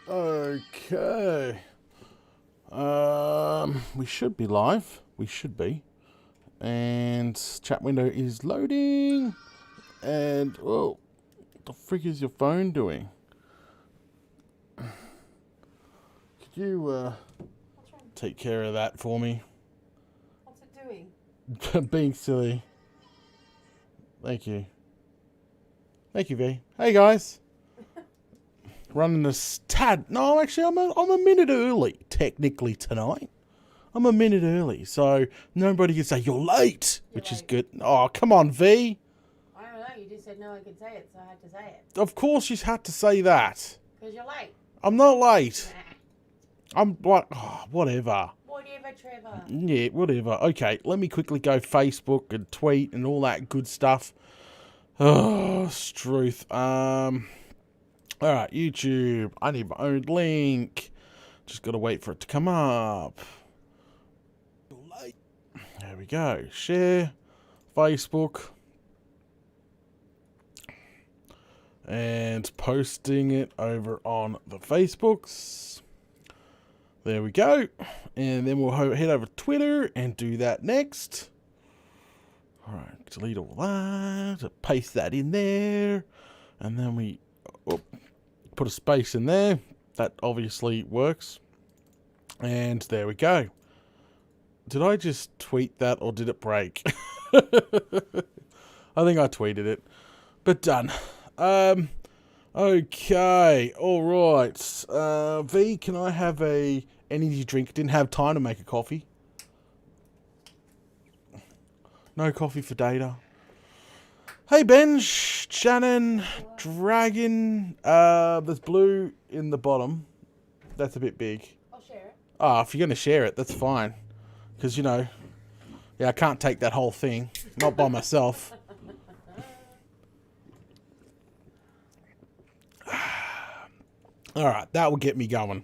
Okay. We should be live. We should be. And chat window is loading. And oh, what the frick is your phone doing? Could you What's wrong? take care of that for me? What's it doing? Being silly. Thank you. Thank you, V. Hey guys. Running this tad. No, actually, I'm a minute early technically tonight. I'm a minute early, so nobody can say you're late, which is late. good. Oh, come on, V. I don't know. You just said no one could say it, so I had to say it. Of course you had to say that. Because you're late. I'm not late. Nah. I'm like, oh, whatever. Whatever, Trevor. Yeah, whatever. Okay, let me quickly go Facebook and tweet and all that good stuff. Oh, Struth. All right, YouTube. I need my own link. Just got to wait for it to come up. There we go. Share. Facebook. And posting it over on the Facebooks. There we go. And then we'll head over to Twitter and do that next. All right, delete all that. Paste that in there. And then we put a space in there. That obviously works. And there we go. Did I just tweet that or did it break? I think I tweeted it. But done. Okay. All right. V, can I have a energy drink? Didn't have time to make a coffee. No coffee for Data. Hey, Benj, Shannon, Dragon. There's blue in the bottom. That's a bit big. I'll share it. Ah, if you're going to share it, that's fine. Because, yeah, I can't take that whole thing. Not by myself. Alright, that will get me going.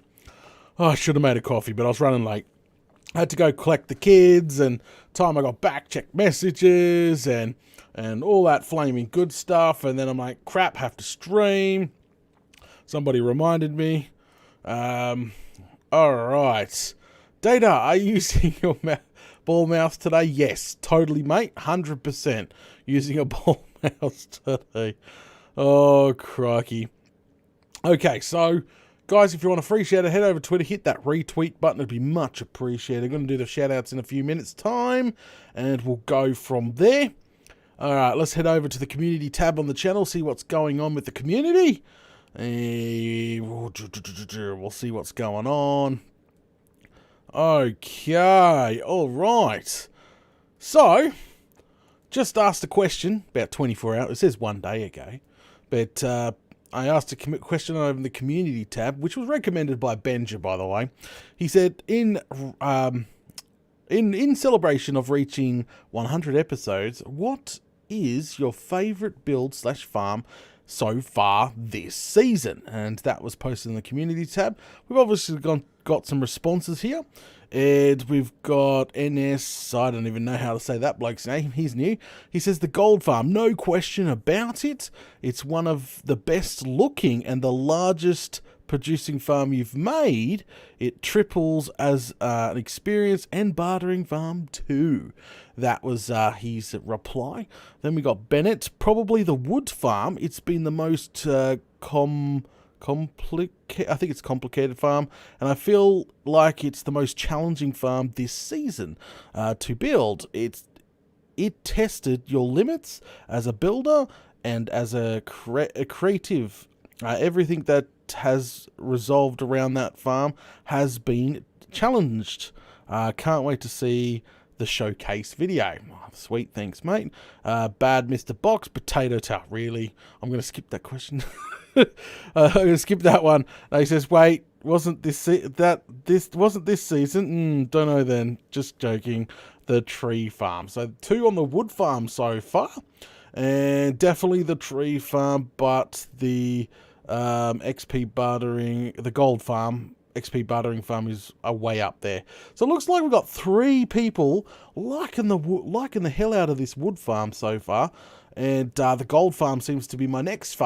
Oh, I should have made a coffee, but I was running late. I had to go collect the kids, and time I got back, check messages, and all that flaming good stuff. And then I'm like, crap, have to stream. Somebody reminded me. Alright. Data, are you using your ball mouse today? Yes, totally, mate. 100% using a ball mouse today. Oh, crikey. Okay, so, guys, if you want a free shout out, head over to Twitter, hit that retweet button. It'd be much appreciated. I'm going to do the shout outs in a few minutes' time, and we'll go from there. Alright, let's head over to the community tab on the channel, see what's going on with the community. We'll see what's going on. Okay, alright. So, just asked a question about 24 hours. It says 1 day ago. But I asked a question over in the community tab, which was recommended by Benja, by the way. He said, in celebration of reaching 100 episodes, what is your favourite build/farm so far this season? And that was posted in the community tab. We've obviously got some responses here. And we've got NS, I don't even know how to say that bloke's name, he's new. He says the gold farm, no question about it. It's one of the best looking and the largest producing farm you've made. It triples as an experience and bartering farm too. That was his reply. Then we got Bennett, probably the wood farm. It's been the most I think it's complicated farm, and I feel like it's the most challenging farm this season to build. It tested your limits as a builder and as a creative. Everything that has resolved around that farm has been challenged. Can't wait to see the showcase video. Oh, sweet, thanks, mate. Bad Mr. Box, potato tart. Really? I'm going to skip that question. I'm going to skip that one. He says, wait, wasn't this season? Don't know then. Just joking. The tree farm. So 2 on the wood farm so far. And definitely the tree farm, but the XP bartering, the gold farm, XP bartering farm is way up there. So it looks like we've got 3 people liking the hell out of this wood farm so far. And the gold farm seems to be my next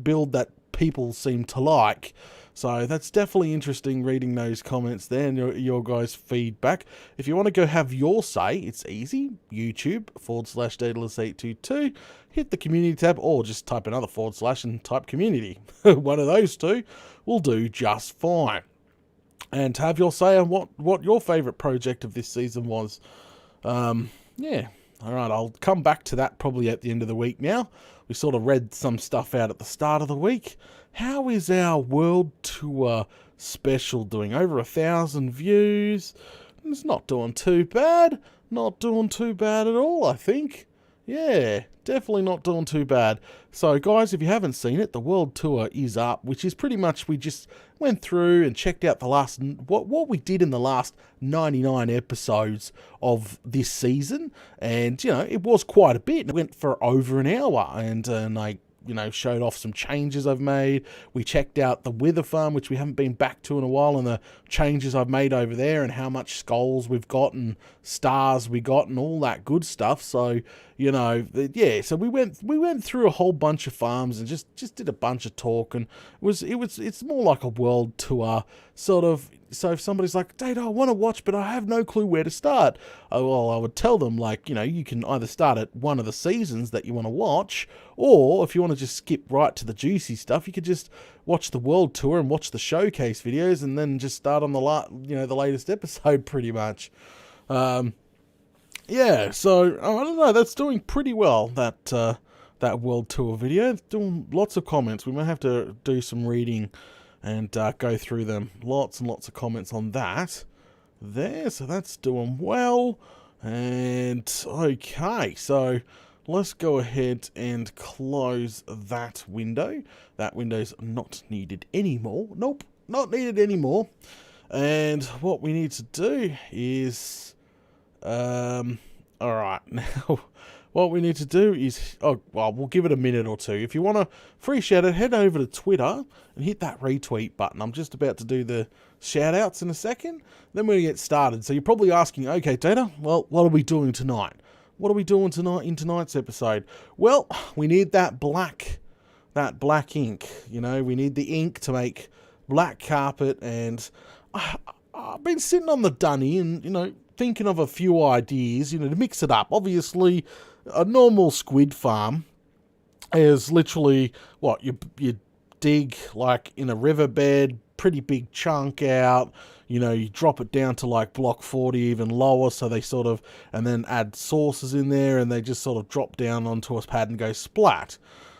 build that people seem to like. So that's definitely interesting reading those comments there and your guys' feedback. If you want to go have your say, it's easy. YouTube/Daedalus822. Hit the community tab or just type another / and type community. One of those two will do just fine. And have your say on what your favourite project of this season was. Yeah. Alright, I'll come back to that probably at the end of the week now. We sort of read some stuff out at the start of the week. How is our World Tour special doing? Over 1,000 views. It's not doing too bad. Not doing too bad at all, I think. Yeah, definitely not doing too bad. So, guys, if you haven't seen it, the World Tour is up, which is pretty much we just went through and checked out the last what we did in the last 99 episodes of this season, and it was quite a bit. It went for over an hour, and I showed off some changes I've made. We checked out the Wither Farm, which we haven't been back to in a while, and the changes I've made over there and how much skulls we've got and stars we got and all that good stuff. So, so we went through a whole bunch of farms and just did a bunch of talk, and it's more like a world tour sort of. So if somebody's like, Data, I want to watch, but I have no clue where to start. Well, I would tell them, you can either start at one of the seasons that you want to watch, or if you want to just skip right to the juicy stuff, you could just watch the world tour and watch the showcase videos, and then just start on the latest episode, pretty much. Yeah. So I don't know. That's doing pretty well. That world tour video. It's doing lots of comments. We might have to do some reading and go through them. Lots and lots of comments on that there, so that's doing well. And okay, so let's go ahead and close that window. That window's not needed anymore. Nope, not needed anymore. And what we need to do is alright, now what we need to do is, we'll give it a minute or two. If you want a free shout out, head over to Twitter and hit that retweet button. I'm just about to do the shout outs in a second. Then we'll get started. So you're probably asking, okay, Data, well, what are we doing tonight? What are we doing tonight in tonight's episode? Well, we need that black ink. We need the ink to make black carpet. And I've been sitting on the dunny and, thinking of a few ideas, to mix it up. Obviously, a normal squid farm is literally what you dig like in a riverbed, pretty big chunk out. You drop it down to like block 40, even lower, so they sort of, and then add sources in there, and they just sort of drop down onto a pad and go splat.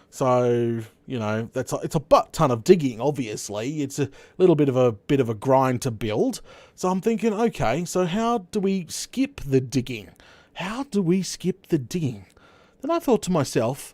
So, it's a butt ton of digging, obviously. It's a little bit of a grind to build. So I'm thinking, okay, so how do we skip the digging? How do we skip the digging? Then I thought to myself,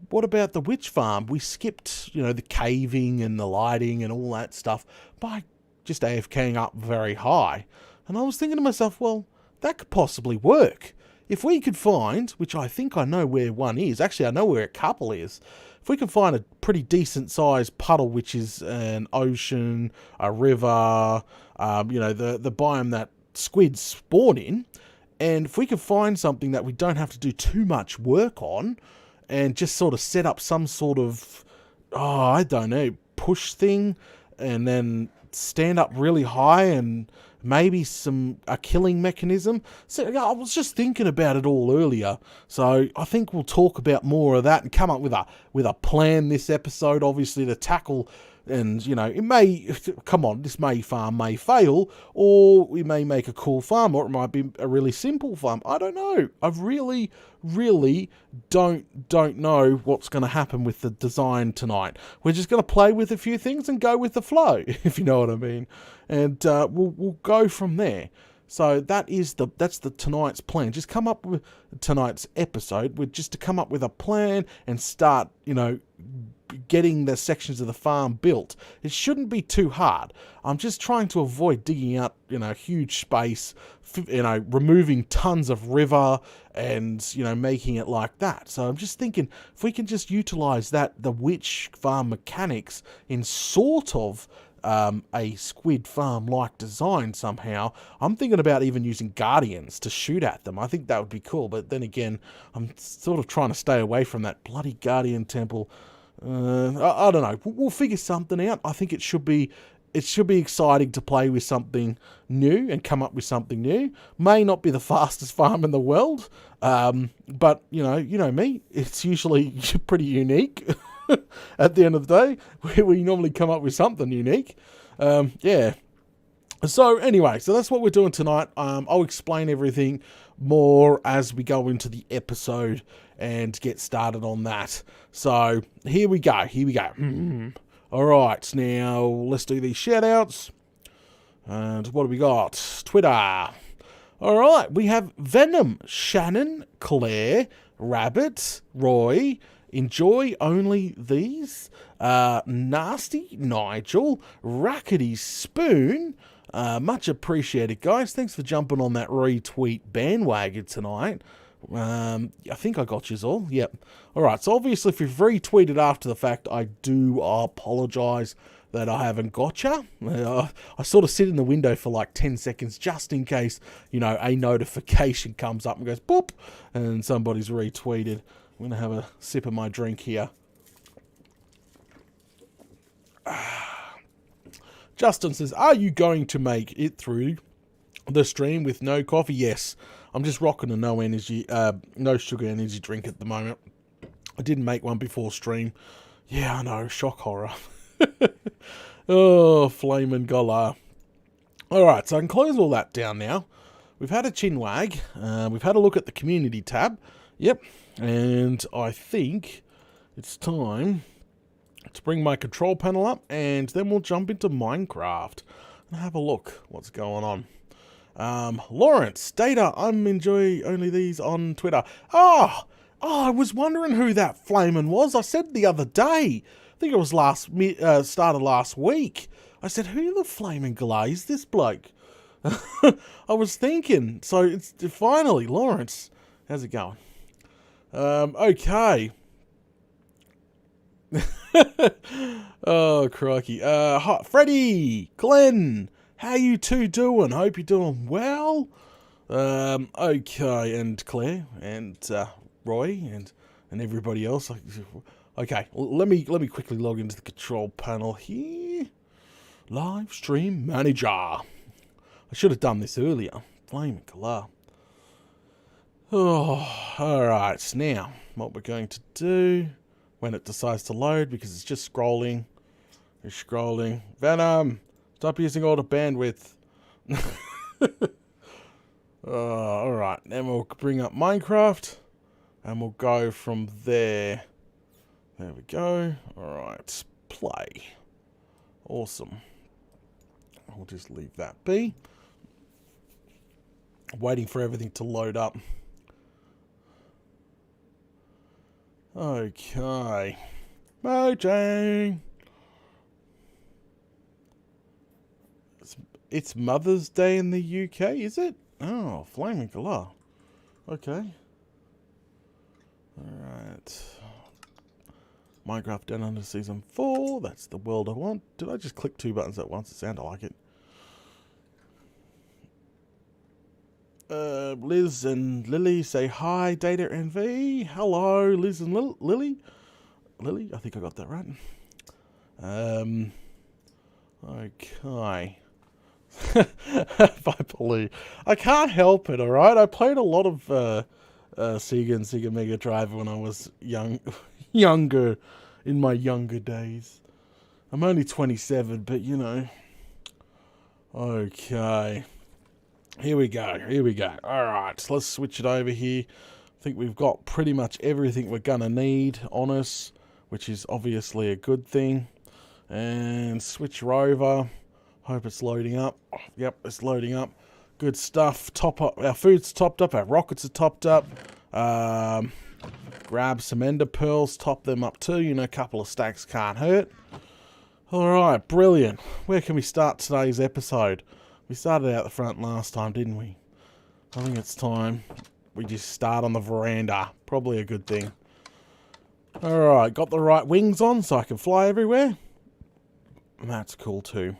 what about the witch farm? We skipped, the caving and the lighting and all that stuff by just AFKing up very high. And I was thinking to myself, well, that could possibly work. If we could find, which I think I know where one is, actually I know where a couple is, if we can find a pretty decent sized puddle, which is an ocean, a river, the biome that squids spawn in, and if we can find something that we don't have to do too much work on, and just sort of set up some sort of, push thing, and then stand up really high and maybe a killing mechanism. So I was just thinking about it all earlier. So I think we'll talk about more of that and come up with a plan this episode, obviously, to tackle. And, it may, this farm may fail, or we may make a cool farm, or it might be a really simple farm. I don't know. I really, really don't know what's going to happen with the design tonight. We're just going to play with a few things and go with the flow, if you know what I mean. And we'll go from there. So that's tonight's plan. Just come up with tonight's episode with just to come up with a plan and start, getting the sections of the farm built. It shouldn't be too hard. I'm just trying to avoid digging out, huge space, removing tons of river and, making it like that. So I'm just thinking if we can just utilize the witch farm mechanics in sort of a squid farm like design somehow. I'm thinking about even using guardians to shoot at them. I think that would be cool, but then again, I'm sort of trying to stay away from that bloody guardian temple I don't know. We'll figure something out. I think it should be exciting to play with something new and come up with something new. May not be the fastest farm in the world, but you know me. It's usually pretty unique. At the end of the day, we normally come up with something unique. Yeah. So anyway, so that's what we're doing tonight. I'll explain everything more as we go into the episode and get started on that. So here we go. All right, now let's do these shout-outs. And what do we got? Twitter. All right, we have Venom, Shannon, Claire, Rabbit, Roy, Enjoy Only These, Nasty, Nigel, Rackety Spoon. Much appreciated, guys. Thanks for jumping on that retweet bandwagon tonight. I think I got yous all. Yep. All right. So obviously, if you've retweeted after the fact, I do apologise that I haven't got you. I sort of sit in the window for like 10 seconds just in case, a notification comes up and goes boop, and somebody's retweeted. I'm going to have a sip of my drink here. Justin says, are you going to make it through the stream with no coffee? Yes. I'm just rocking a no sugar energy drink at the moment. I didn't make one before stream. Yeah, I know. Shock horror. Oh, flamin' golla. Alright, so I can close all that down now. We've had a chin wag. We've had a look at the community tab. Yep. And I think it's time to bring my control panel up, and then we'll jump into Minecraft and have a look what's going on. Lawrence, Data, I'm Enjoy Only These on Twitter. Oh, I was wondering who that flamin' was. I said the other day, I think it was started last week. I said, who the flamin' glay is this bloke? I was thinking, so it's finally, Lawrence. How's it going? Okay. Oh, crikey. Hi, Freddie, Glenn, how you two doing? Hope you're doing well. Okay, and Claire, and Roy, and everybody else. Okay, let me quickly log into the control panel here. Live stream manager. I should have done this earlier. Flaming color. Oh, alright, now, what we're going to do when it decides to load, because it's just scrolling. It's scrolling. Venom, stop using all the bandwidth. Alright, then we'll bring up Minecraft, and we'll go from there. There we go. Alright, play. Awesome. I'll just leave that be. Waiting for everything to load up. Okay. Mojang. It's Mother's Day in the UK, is it? Oh, flaming color. Okay. Alright. Minecraft Down Under Season 4. That's the world I want. Did I just click two buttons at once? It sounded like it. Liz and Lily say hi. Data and V. Hello, Liz and Lily. Lily, I think I got that right. Okay. By I can't help it, alright? I played a lot of Sega and Sega Mega Drive when I was younger, in my younger days. I'm only 27, but Okay. Here we go. Alright, so let's switch it over here. I think we've got pretty much everything we're going to need on us, which is obviously a good thing. And switch her over. Hope it's loading up. Yep, it's loading up. Good stuff. Top up. Our food's topped up. Our rockets are topped up. Grab some ender pearls. Top them up too. A couple of stacks can't hurt. Alright, brilliant. Where can we start today's episode? We started out the front last time, didn't we? I think it's time we just start on the veranda. Probably a good thing. Alright, got the right wings on so I can fly everywhere. That's cool too.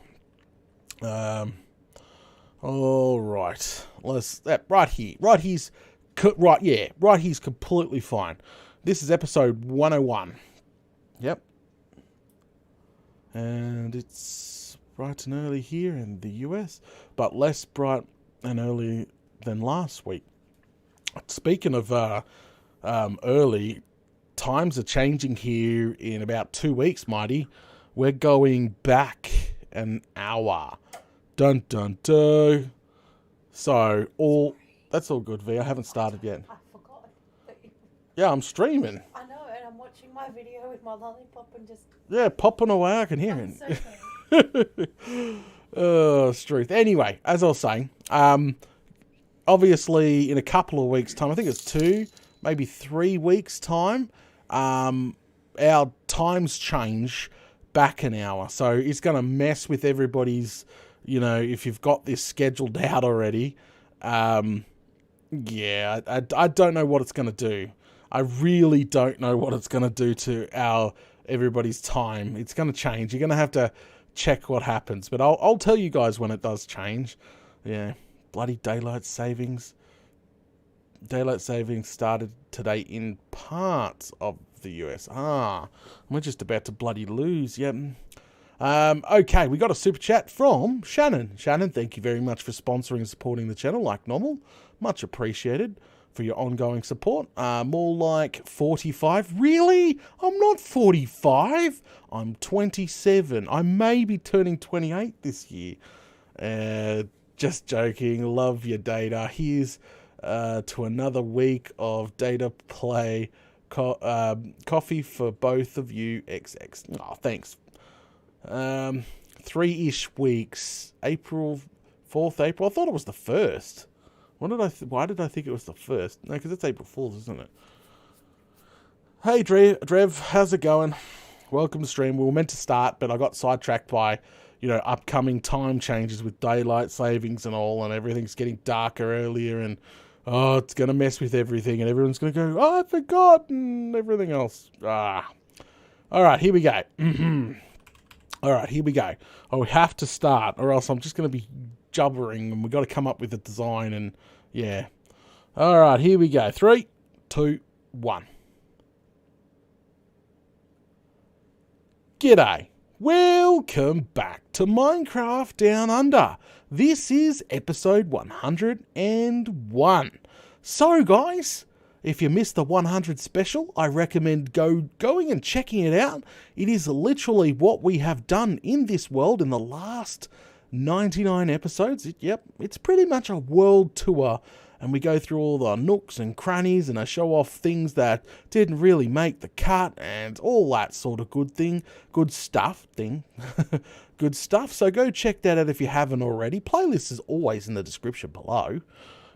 Alright. Right here's completely fine. This is episode 101. Yep, and it's bright and early here in the US, but less bright and early than last week. Speaking of early, times are changing here in about 2 weeks, Mighty. We're going back an hour. Dun dun dun. So that's all good, V. I haven't started yet. I forgot. Yeah, I'm streaming. I know, and I'm watching my video with my lollipop and just... Yeah, popping away. I can hear I'm it. so Oh, Struth. Anyway, as I was saying, obviously in a couple of weeks' time, I think it's 2, maybe 3 weeks' time, our times change back an hour. So it's going to mess with everybody's, if you've got this scheduled out already. Yeah, I don't know what it's going to do. I really don't know what it's going to do to everybody's time. It's going to change. You're going to have to check what happens. But I'll tell you guys when it does change. Yeah, bloody daylight savings. Daylight savings started today in parts of the US. We're just about to bloody lose. Yep. Okay, we got a super chat from Shannon. Shannon, thank you very much for sponsoring and supporting the channel like normal. Much appreciated for your ongoing support. More like 45. Really? I'm not 45. I'm 27. I may be turning 28 this year. Just joking. Love your data. Here's to another week of data play. Coffee for both of you. XX. Oh, thanks. 3-ish weeks. April 4th April. I thought it was the 1st. Why did I think it was the 1st? No, because it's April Fool's, isn't it? Hey, Drev, how's it going? Welcome to stream. We were meant to start, but I got sidetracked by, upcoming time changes with daylight savings and all, and everything's getting darker earlier, and it's going to mess with everything, and everyone's going to go, I forgot, and everything else. All right, here we go. All right, here we go. We have to start, or else I'm just going to be jubbering, and we've got to come up with a design, and yeah. All right, here we go. 3, 2, 1. G'day. Welcome back to Minecraft Down Under. This is episode 101. So, guys, if you missed the 100 special, I recommend going and checking it out. It is literally what we have done in this world in the last 99 episodes. It's pretty much a world tour, and we go through all the nooks and crannies, and I show off things that didn't really make the cut, and all that sort of good stuff. Good stuff. So go check that out if you haven't already. Playlist is always in the description below.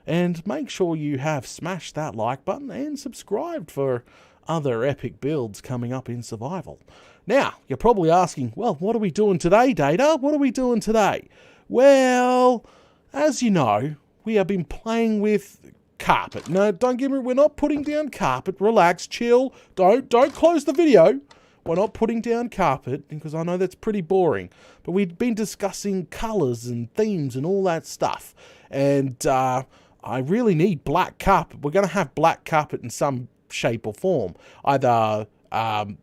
And make sure you have smashed that like button and subscribed for other epic builds coming up in survival. Now, you're probably asking, well, what are we doing today, Data? What are we doing today? Well, as you know, we have been playing with carpet. No, don't get me, we're not putting down carpet. Relax, chill. Don't close the video. We're not putting down carpet, because I know that's pretty boring. But we've been discussing colours and themes and all that stuff. And I really need black carpet. We're going to have black carpet in some shape or form. Either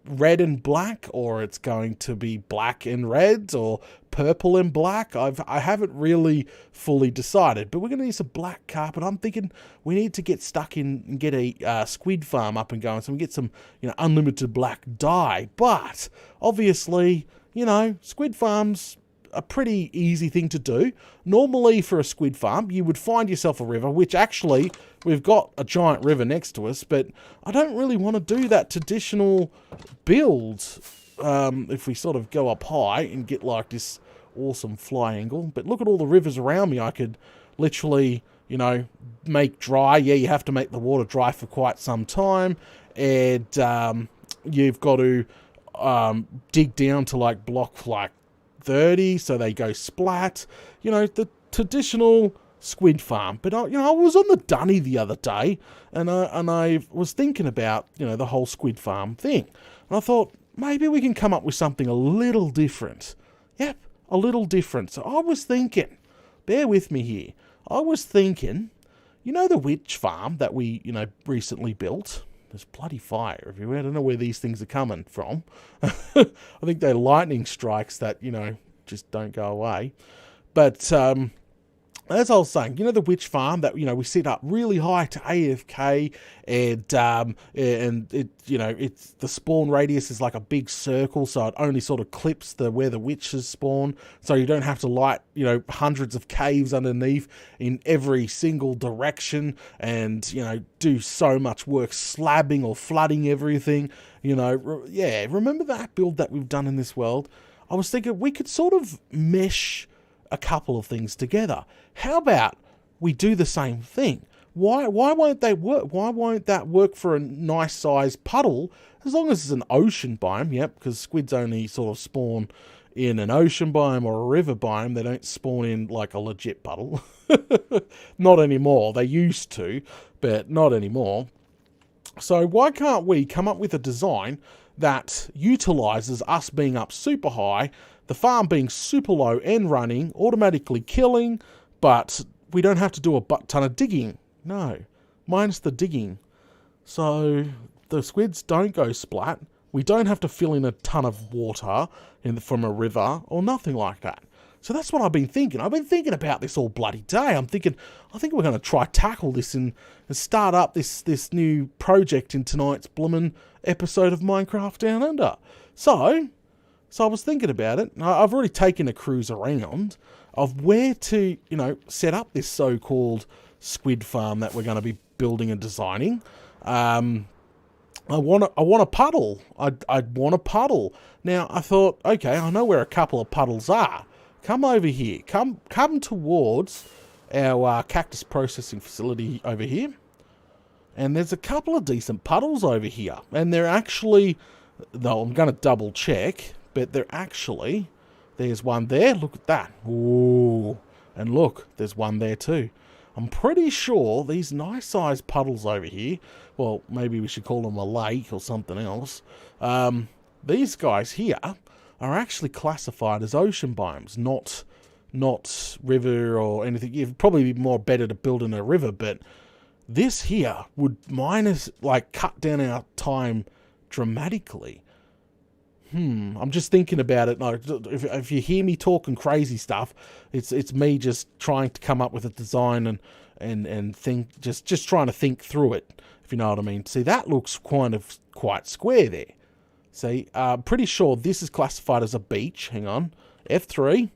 red and black, or it's going to be black and red, or purple and black. I haven't really fully decided, but we're going to need some black carpet. I'm thinking we need to get stuck in and get a squid farm up and going, so we get some unlimited black dye. But obviously, squid farms a pretty easy thing to do. Normally for a squid farm, you would find yourself a river, which actually we've got a giant river next to us, but I don't really want to do that traditional build if we sort of go up high and get like this awesome fly angle. But look at all the rivers around me. I could literally, make dry. Yeah, you have to make the water dry for quite some time, and you've got to dig down to block 30, so they go splat. The traditional squid farm. But I was on the dunny the other day, and I was thinking about the whole squid farm thing, and I thought maybe we can come up with something a little different. Yep, a little different. So I was thinking, bear with me here. I was thinking, the witch farm that we recently built. There's bloody fire everywhere. I don't know where these things are coming from. I think they're lightning strikes that, just don't go away. But as I was saying, the witch farm that, we set up really high to AFK, and it, it's the spawn radius is like a big circle, so it only sort of clips where the witches spawn, so you don't have to light, hundreds of caves underneath in every single direction, and, do so much work slabbing or flooding everything, yeah, remember that build that we've done in this world? I was thinking we could sort of mesh a couple of things together. How about we do the same thing? Why won't they work? Why won't that work for a nice sized puddle as long as it's an ocean biome? Yep, because squids only sort of spawn in an ocean biome or a river biome. They don't spawn in like a legit puddle. Not anymore. They used to, but not anymore. So why can't we come up with a design that utilizes us being up super high, the farm being super low and running, automatically killing, but we don't have to do a ton of digging. No, minus the digging. So the squids don't go splat. We don't have to fill in a ton of water from a river or nothing like that. So that's what I've been thinking. I've been thinking about this all bloody day. I think we're going to try tackle this and start up this new project in tonight's bloomin' episode of Minecraft Down Under. So I was thinking about it. I've already taken a cruise around of where to, set up this so-called squid farm that we're going to be building and designing. I want a puddle. I'd want a puddle. Now, I thought, okay, I know where a couple of puddles are. Come over here. Come towards our cactus processing facility over here. And there's a couple of decent puddles over here. And they're actually, though I'm going to double check, but they're actually, there's one there. Look at that. Ooh. And look, there's one there too. I'm pretty sure these nice sized puddles over here, well, maybe we should call them a lake or something else. These guys here are actually classified as ocean biomes, not river or anything. It'd probably be more better to build in a river, but this here would cut down our time dramatically. I'm just thinking about it. Like, if you hear me talking crazy stuff, it's me just trying to come up with a design and think, just trying to think through it, if you know what I mean. See, that looks quite square there. See, I'm pretty sure this is classified as a beach. Hang on, F3.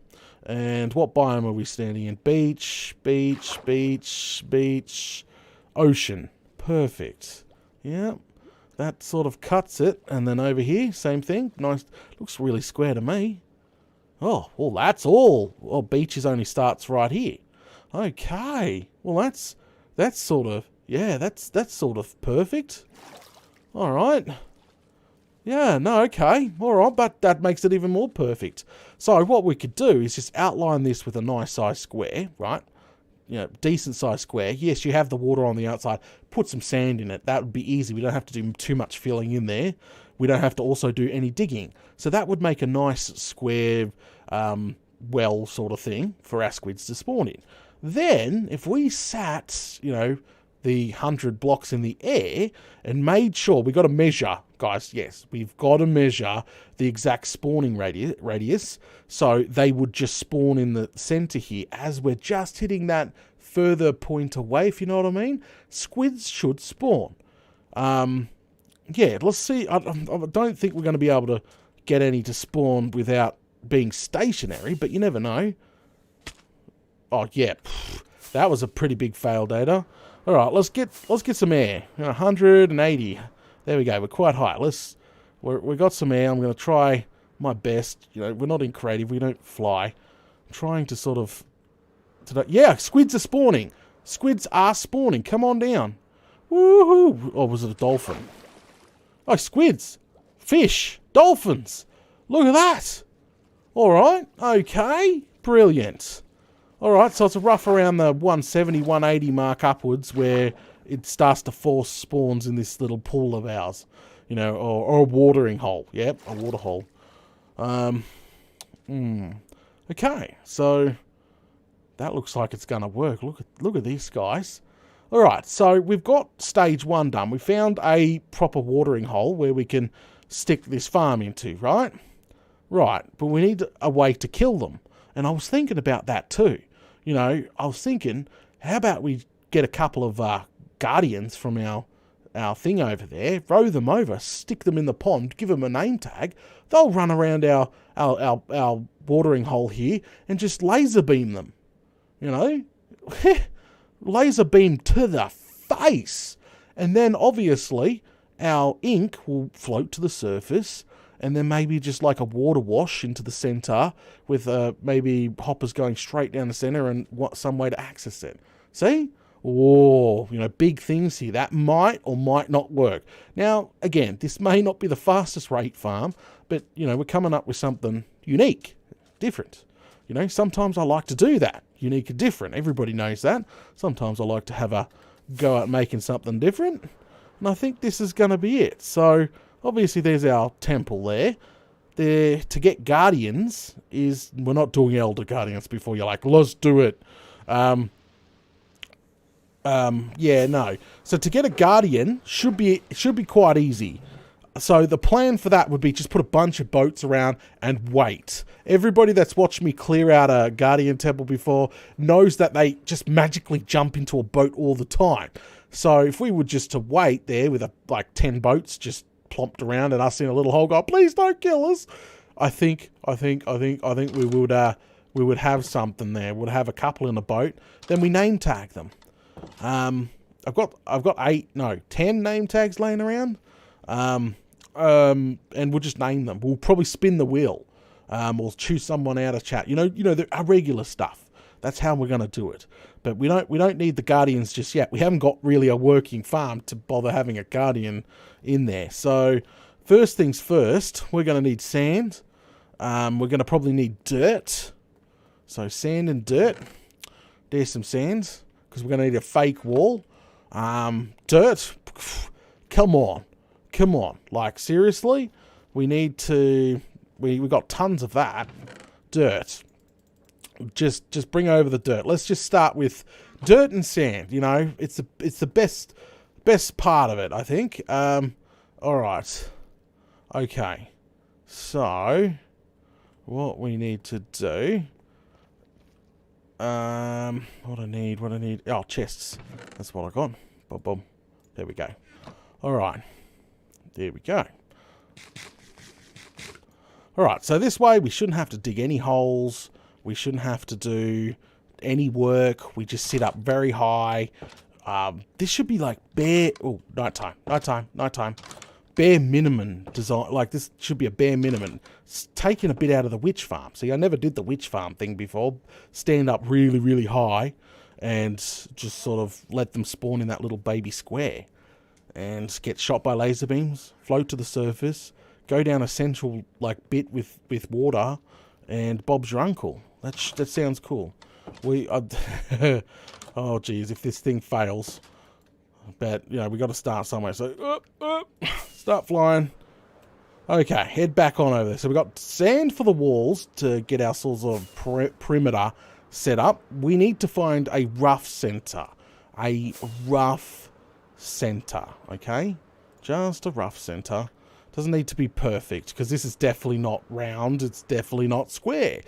And what biome are we standing in? Beach, beach, beach, beach, ocean. Perfect. Yeah. That sort of cuts it. And then over here, same thing. Nice. Looks really square to me. Oh, well, that's all. Well, beaches only starts right here. Okay. Well, that's sort of, yeah, that's sort of perfect. All right. Yeah, no, okay. All right, but that makes it even more perfect. So what we could do is just outline this with a nice size square, right? Decent size square. Yes, you have the water on the outside. Put some sand in it. That would be easy. We don't have to do too much filling in there. We don't have to also do any digging. So that would make a nice square well sort of thing for our squids to spawn in. Then, if we sat, the 100 blocks in the air and made sure, we got to measure, guys, yes, we've got to measure the exact spawning radius, so they would just spawn in the center here. As we're just hitting that further point away, if you know what I mean, squids should spawn. Yeah, let's see. I don't think we're going to be able to get any to spawn without being stationary, but you never know. Oh yeah, that was a pretty big fail, Data. All right, let's get some air. 180. There we go. We're quite high. We got some air. I'm going to try my best. We're not in creative. We don't fly. I'm trying to sort of. Yeah, squids are spawning. Squids are spawning. Come on down. Woohoo! Or was it a dolphin? Oh, squids, fish, dolphins. Look at that. All right. Okay. Brilliant. All right, so it's a rough around the 170, 180 mark upwards where it starts to force spawns in this little pool of ours, or a watering hole. Yep, a water hole. Okay, so that looks like it's going to work. Look at these guys. All right, so we've got stage 1 done. We found a proper watering hole where we can stick this farm into, right? Right, but we need a way to kill them. And I was thinking about that too. You know, I was thinking, how about we get a couple of guardians from our thing over there, row them over, stick them in the pond, give them a name tag. They'll run around our watering hole here and just laser beam them. You know? Laser beam to the face. And then obviously our ink will float to the surface, and then maybe just like a water wash into the center with maybe hoppers going straight down the center and some way to access it. See? Oh, you know, big things here. That might or might not work. Now, again, this may not be the fastest rate farm, but, you know, we're coming up with something unique, different. You know, sometimes I like to do that. Unique and different. Everybody knows that. Sometimes I like to have a go at making something different. And I think this is going to be it. So, obviously, there's our temple there. There, to get guardians is... We're not doing elder guardians before you're like, let's do it. Yeah, no. So, to get a guardian should be quite easy. So the plan for that would be just put a bunch of boats around and wait. Everybody that's watched me clear out a Guardian Temple before knows that they just magically jump into a boat all the time. So if we were just to wait there with like 10 boats just plopped around and us in a little hole go, please don't kill us. I think we would have something there. We'd have a couple in a boat. Then we name tag them. I've got 10 name tags laying around. And we'll just name them. We'll probably spin the wheel. Or choose someone out of chat. You know, our regular stuff. That's how we're going to do it. But we don't need the guardians just yet. We haven't got really a working farm to bother having a guardian in there. So first things first, we're going to need sand. We're going to probably need dirt. So sand and dirt. There's some sand because we're going to need a fake wall. Dirt. Come on. Like, seriously? We need to... We've got tons of that. Dirt. Just bring over the dirt. Let's just start with dirt and sand, you know? It's the best part of it, I think. Alright. Okay. So, what we need to do... What I need... Oh, chests. That's what I got. Boom, boom. There we go. Alright. There we go. Alright, so this way we shouldn't have to dig any holes. We shouldn't have to do any work. We just sit up very high. This should be like bare... Oh, nighttime. Bare minimum design. Like, this should be a bare minimum. It's taking a bit out of the witch farm. See, I never did the witch farm thing before. Stand up really, really high and just sort of let them spawn in that little baby square. And get shot by laser beams, float to the surface, go down a central like bit with water, and Bob's your uncle. That sounds cool. Oh geez, if this thing fails, but you know we got to start somewhere. So start flying. Okay, head back on over there. So we got sand for the walls to get our sort of perimeter set up. We need to find a rough center, okay? Just a rough center. Doesn't need to be perfect, because this is definitely not round. It's definitely not square.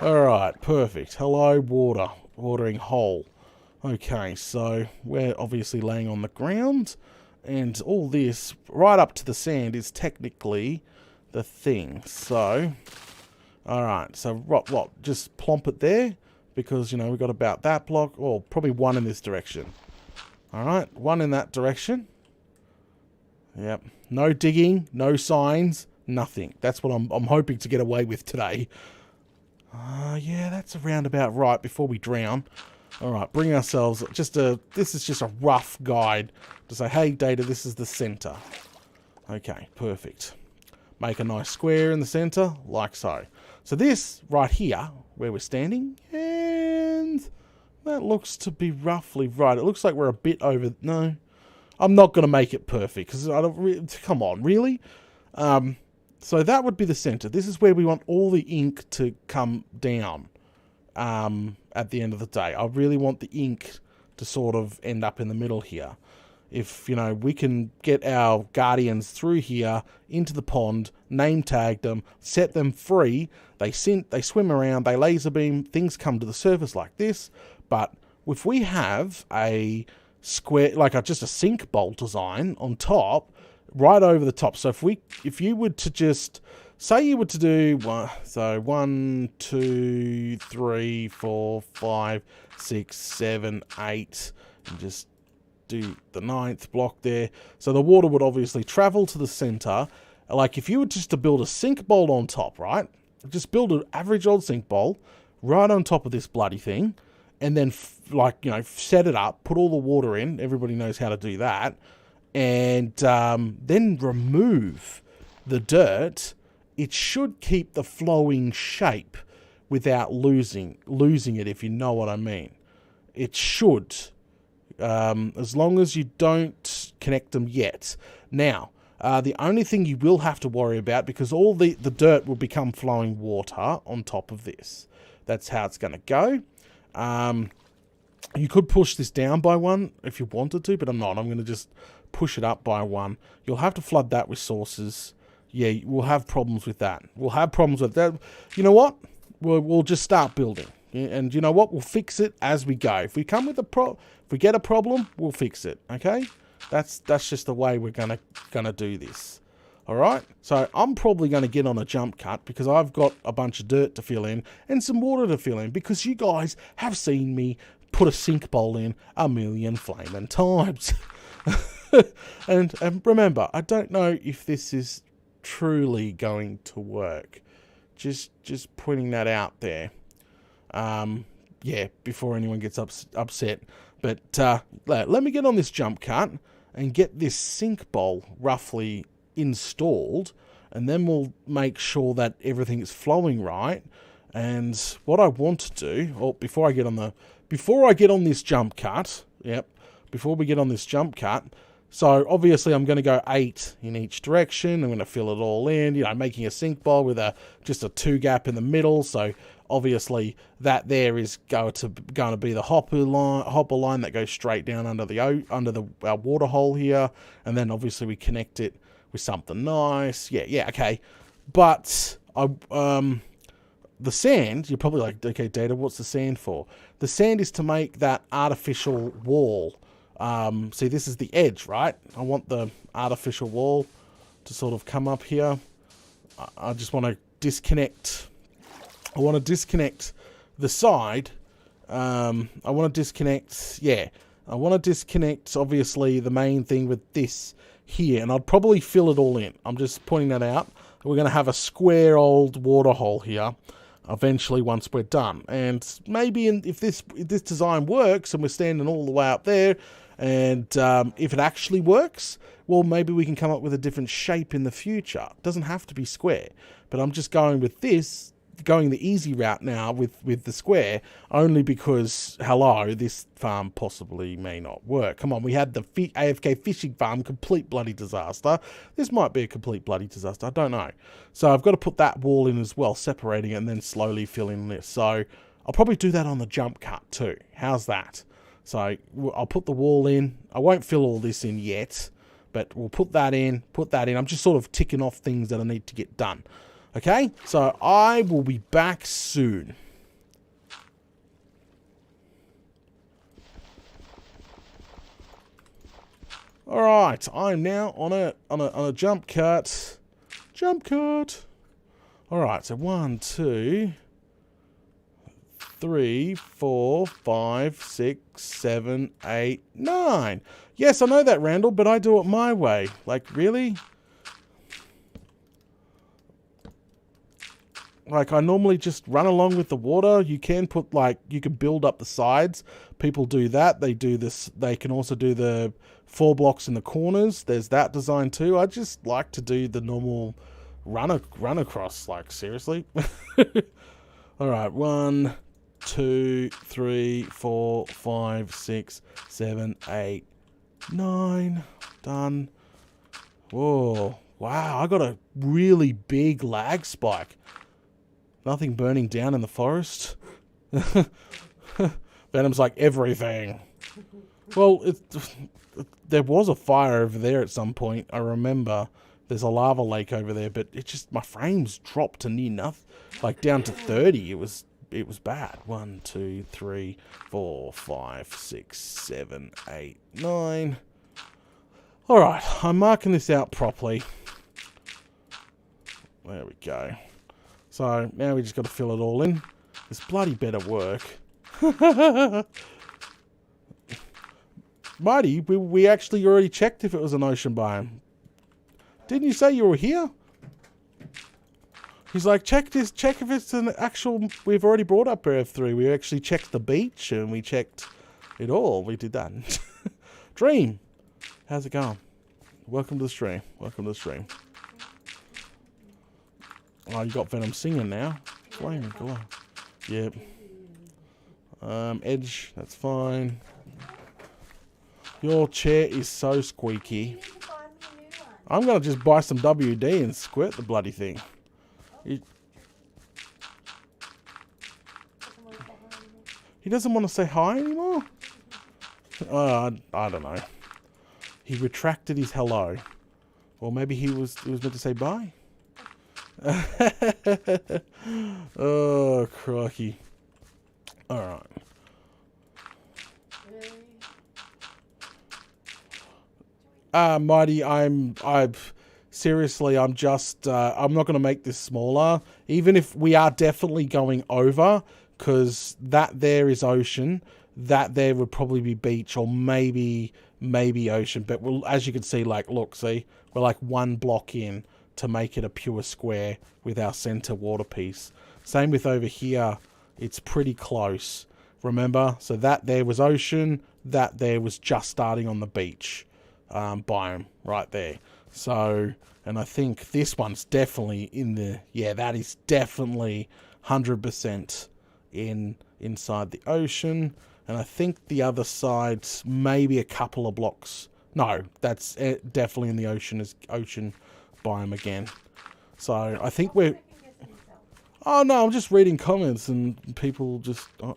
Alright, perfect. Hello, watering hole. Okay, so we're obviously laying on the ground, and all this, right up to the sand, is technically the thing. So, alright, so what? Just plomp it there, because, you know, we've got about that block, or probably one in this direction. Alright, one in that direction. Yep. No digging, no signs, nothing. That's what I'm hoping to get away with today. Yeah, that's around about right before we drown. Alright, bring ourselves this is just a rough guide to say, hey Data, this is the center. Okay, perfect. Make a nice square in the center, like so. So this right here, where we're standing, and that looks to be roughly right. It looks like we're a bit over... No, I'm not going to make it perfect, because I don't... Come on, really? So that would be the center. This is where we want all the ink to come down at the end of the day. I really want the ink to sort of end up in the middle here. If, we can get our guardians through here into the pond, name tag them, set them free, they swim around, they laser beam, things come to the surface like this. But if we have a square, just a sink bowl design on top, right over the top. So if you were to just say you were to do 1, 2, 3, 4, 5, 6, 7, 8, and just do the 9th block there. So the water would obviously travel to the center. Like if you were just to build a sink bowl on top, right? Just build an average old sink bowl right on top of this bloody thing, and then set it up, put all the water in. Everybody knows how to do that. And then remove the dirt. It should keep the flowing shape without losing it, if you know what I mean. It should, as long as you don't connect them yet. Now, the only thing you will have to worry about, because all the dirt will become flowing water on top of this. That's how it's going to go. You could push this down by 1 if you wanted to, but I'm not. I'm going to just push it up by 1. You'll have to flood that with sources. Yeah, we'll have problems with that. We'll have problems with that. You know what? We'll just start building. And you know what? We'll fix it as we go. If we come with if we get a problem, we'll fix it. Okay? That's just the way we're gonna do this. All right? So I'm probably going to get on a jump cut because I've got a bunch of dirt to fill in and some water to fill in, because you guys have seen me put a sink bowl in a million flaming times. and remember, I don't know if this is truly going to work. Just putting that out there. Yeah, before anyone gets upset. But let me get on this jump cut and get this sink bowl roughly installed, and then we'll make sure that everything is flowing right. And what I want to do, before we get on this jump cut, before we get on this jump cut, so obviously I'm going to go 8 in each direction. I'm going to fill it all in, making a sink bowl with just a 2 gap in the middle. So obviously that there is going to be the hopper line that goes straight down under the water hole here, and then obviously we connect it with something nice. Yeah, okay. But the sand, you're probably like, okay, Data, what's the sand for? The sand is to make that artificial wall. See, this is the edge, right? I want the artificial wall to sort of come up here. I just want to disconnect. I want to disconnect the side. I want to disconnect, I want to disconnect, obviously, the main thing with this here. And I'd probably fill it all in. I'm just pointing that out. We're going to have a square old water hole here eventually once we're done. And maybe if this design works and we're standing all the way up there, and if it actually works, well, maybe we can come up with a different shape in the future. It doesn't have to be square. But I'm just going with this, going the easy route now with the square, only because, this farm possibly may not work. Come on, we had the AFK fishing farm, complete bloody disaster. This might be a complete bloody disaster, I don't know. So I've got to put that wall in as well, separating it, and then slowly fill in this. So I'll probably do that on the jump cut too. How's that? So I'll put the wall in. I won't fill all this in yet, but we'll put that in. I'm just sort of ticking off things that I need to get done. Okay, so I will be back soon. All right, I'm now on a jump cut. Jump cut. All right, so 1, 2, 3, 4, 5, 6, 7, 8, 9. Yes, I know that, Randall, but I do it my way. Like, really? Like, I normally just run along with the water. You can put, you can build up the sides. People do that. They do this. They can also do the 4 blocks in the corners. There's that design too. I just like to do the normal run across. Like, seriously? All right, 1, 2, 3, 4, 5, 6, 7, 8, 9. Done. Whoa. Wow, I got a really big lag spike. Nothing burning down in the forest. Venom's like, everything. Well, there was a fire over there at some point. I remember there's a lava lake over there, but it just, my frames dropped to near nothing, like down to 30. It was bad. 1, 2, 3, 4, 5, 6, 7, 8, 9. All right, I'm marking this out properly. There we go. So now we just got to fill it all in. This bloody better work. Mighty, we actually already checked if it was an ocean biome. Didn't you say you were here? He's like, check if it's an actual... We've already brought up Earth 3. We actually checked the beach and we checked it all. We did that. Dream, how's it going? Welcome to the stream. Welcome to the stream. Oh, you got Venom singing now. Flaming glow. Yep. Edge, that's fine. Your chair is so squeaky. I'm going to just buy some WD and squirt the bloody thing. He doesn't want to say hi anymore? I don't know. He retracted his hello. Or maybe he was meant to say bye? Oh, crikey. Alright. Mighty, seriously, I'm just, I'm not going to make this smaller, even if we are definitely going over, because that there is ocean, that there would probably be beach, or maybe ocean, but we'll, as you can see, like, look, see, we're like one block in to make it a pure square with our center water piece. Same with over here, it's pretty close, remember? So that there was ocean, that there was just starting on the beach. Biome right there. So, and I think this one's definitely in the, yeah, that is definitely 100% inside the ocean. And I think the other side's maybe a couple of blocks. No, that's definitely in the ocean, is ocean biome again. So I think we're... Oh no, I'm just reading comments and people just... Oh,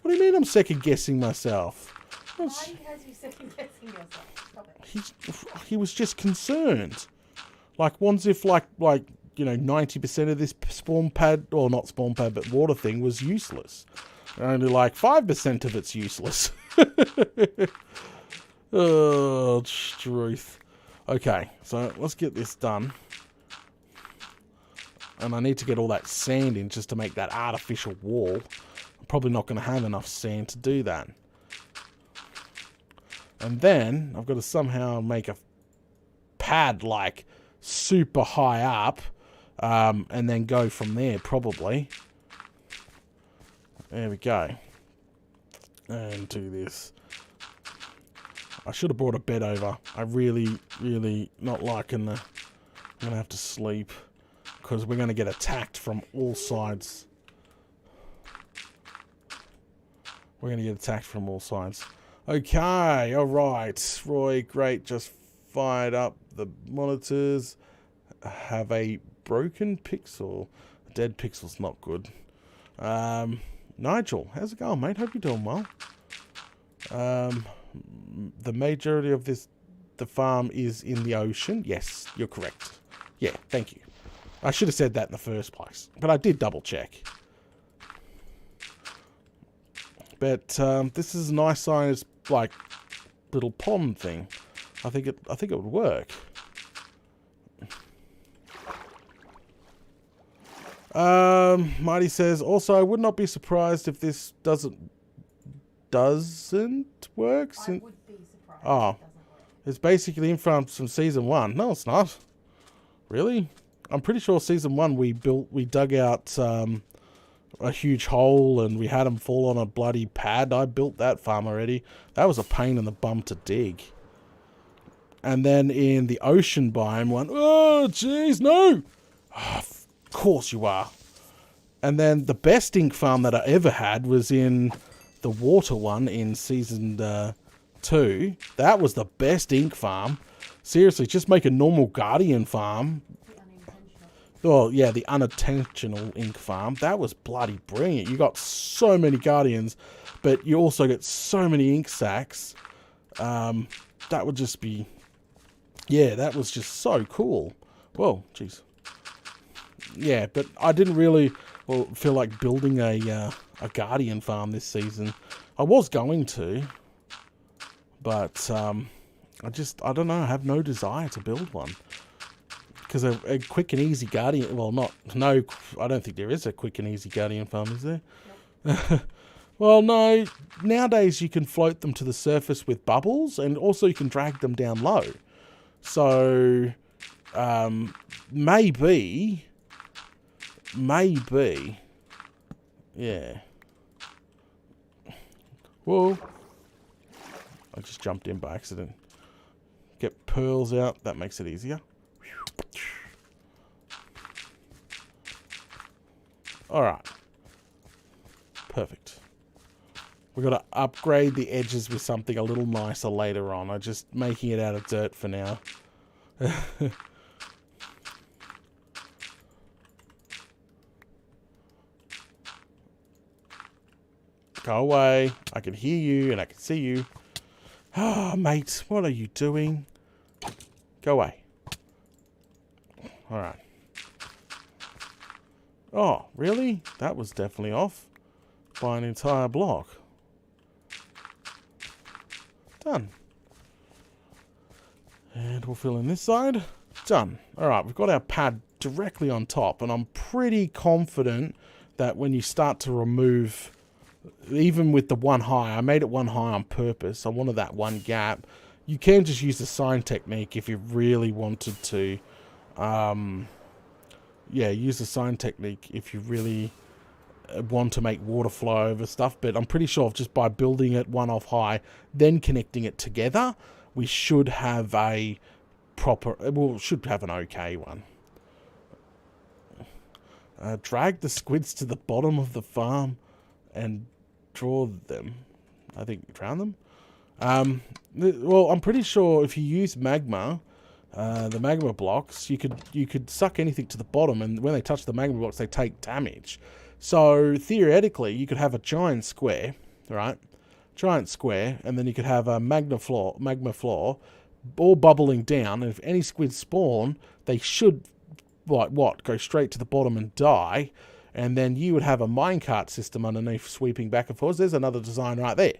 what do you mean I'm second guessing myself? Why has you second guessing yourself? Stop it. He was just concerned. Like, ones if like you know, 90% of this spawn pad, or not spawn pad, but water thing was useless. Only like 5% of it's useless. Oh, truth. Okay, so let's get this done. And I need to get all that sand in just to make that artificial wall. I'm probably not going to have enough sand to do that. And then I've got to somehow make a pad like super high up, and then go from there probably. There we go. And do this. I should have brought a bed over. I really not liking the... I'm going to have to sleep because we're going to get attacked from all sides. We're going to get attacked from all sides. Okay, alright. Roy, great. Just fired up the monitors. Have a broken pixel. A dead pixel's not good. Nigel, how's it going, mate? Hope you're doing well. The majority of the farm is in the ocean. Yes, you're correct. Yeah, thank you. I should have said that in the first place, but I did double check. But this is a nice sized, like, little pond thing. I think it would work. Mighty says, also, I would not be surprised if this doesn't work. I would be surprised. Oh, It doesn't work. it's basically from season 1. No, it's not. Really? I'm pretty sure season 1 we dug out a huge hole and we had them fall on a bloody pad. I built that farm already. That was a pain in the bum to dig. And then in the ocean biome one, oh jeez, no! Oh, of course you are. And then the best ink farm that I ever had was in the water one in season 2. That was the best ink farm. Seriously, just make a normal guardian farm. well, yeah, the unintentional ink farm. That was bloody brilliant. You got so many guardians, but you also get so many ink sacs. That would just be, yeah, that was just so cool. Whoa, jeez. Yeah, but I didn't really feel like building a guardian farm this season. I was going to, but I don't know. I have no desire to build one. Because a quick and easy guardian, well, no, I don't think there is a quick and easy guardian farm, is there? Nope. Well, no, nowadays you can float them to the surface with bubbles, and also you can drag them down low. So, maybe, yeah. Whoa. I just jumped in by accident. Get pearls out, that makes it easier. Alright. Perfect. We've got to upgrade the edges with something a little nicer later on. I'm just making it out of dirt for now. Go away. I can hear you and I can see you. Ah, mate, what are you doing? Go away. Alright. Oh, really? That was definitely off by an entire block. Done. And we'll fill in this side. Done. Alright, we've got our pad directly on top, and I'm pretty confident that when you start to remove, even with the one high, I made it one high on purpose. I wanted that one gap. You can just use the sign technique if you really wanted to. Yeah, use the sign technique if you really want to make water flow over stuff. But I'm pretty sure just by building it one off high, then connecting it together, we should have a proper, well, should have an okay one. Drag the squids to the bottom of the farm and draw them. I think drown them. Well, I'm pretty sure if you use magma, the magma blocks, you could suck anything to the bottom, and when they touch the magma blocks, they take damage. So theoretically, you could have a giant square, right? Giant square, and then you could have a magma floor, all bubbling down. And if any squids spawn, they should, like what, go straight to the bottom and die. And then you would have a minecart system underneath sweeping back and forth. There's another design right there.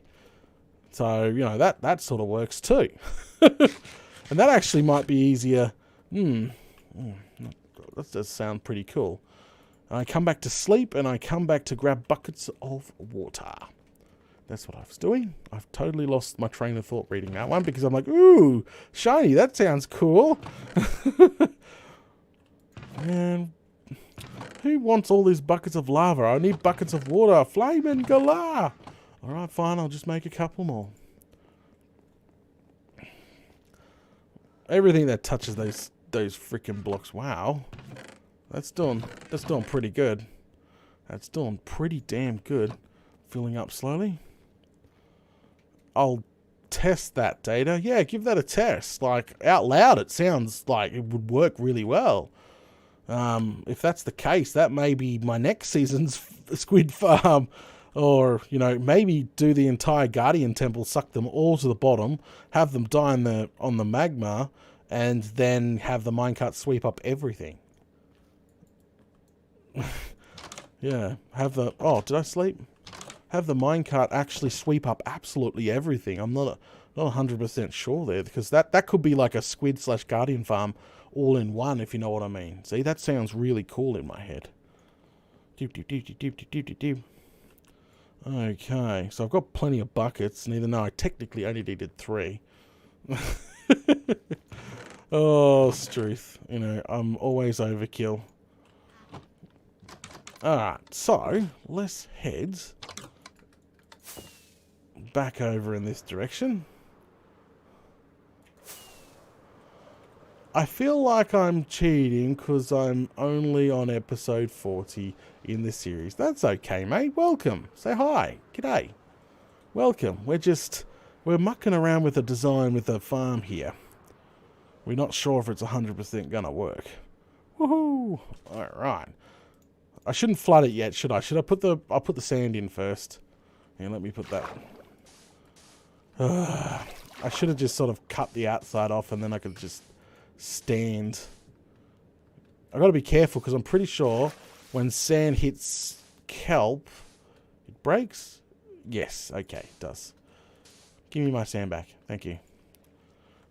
So, you know, that sort of works too. And that actually might be easier. That does sound pretty cool. I come back to sleep, and I come back to grab buckets of water. That's what I was doing. I've totally lost my train of thought reading that one, because I'm like, ooh, shiny, that sounds cool. And who wants all these buckets of lava? I need buckets of water. Flame and galah. Alright, fine, I'll just make a couple more. Everything that touches those freaking blocks, wow. That's doing pretty good. That's doing pretty damn good. Filling up slowly. I'll test that data. Yeah, give that a test. Like, out loud, it sounds like it would work really well. If that's the case, that may be my next season's squid farm. Or, you know, maybe do the entire Guardian Temple, suck them all to the bottom, have them die on the magma, and then have the minecart sweep up everything. Yeah, have the... Oh, did I sleep? Have the minecart actually sweep up absolutely everything. I'm not 100% sure there, because that could be like a squid/guardian farm all in one, if you know what I mean. See, that sounds really cool in my head. Okay, so I've got plenty of buckets, and even though I technically only needed 3. Oh, Struth. You know, I'm always overkill. Alright, so let's head back over in this direction. I feel like I'm cheating because I'm only on episode 40 in this series. That's okay, mate. Welcome. Say hi. G'day. Welcome. We're mucking around with a design with a farm here. We're not sure if it's 100% gonna work. Woohoo! All right. I shouldn't flood it yet, should I? Should I put the... I'll put the sand in first. Yeah, let me put that... I should have just sort of cut the outside off and then I could just stand. I've got to be careful because I'm pretty sure when sand hits kelp, it breaks. Yes, okay, it does. Give me my sand back. Thank you.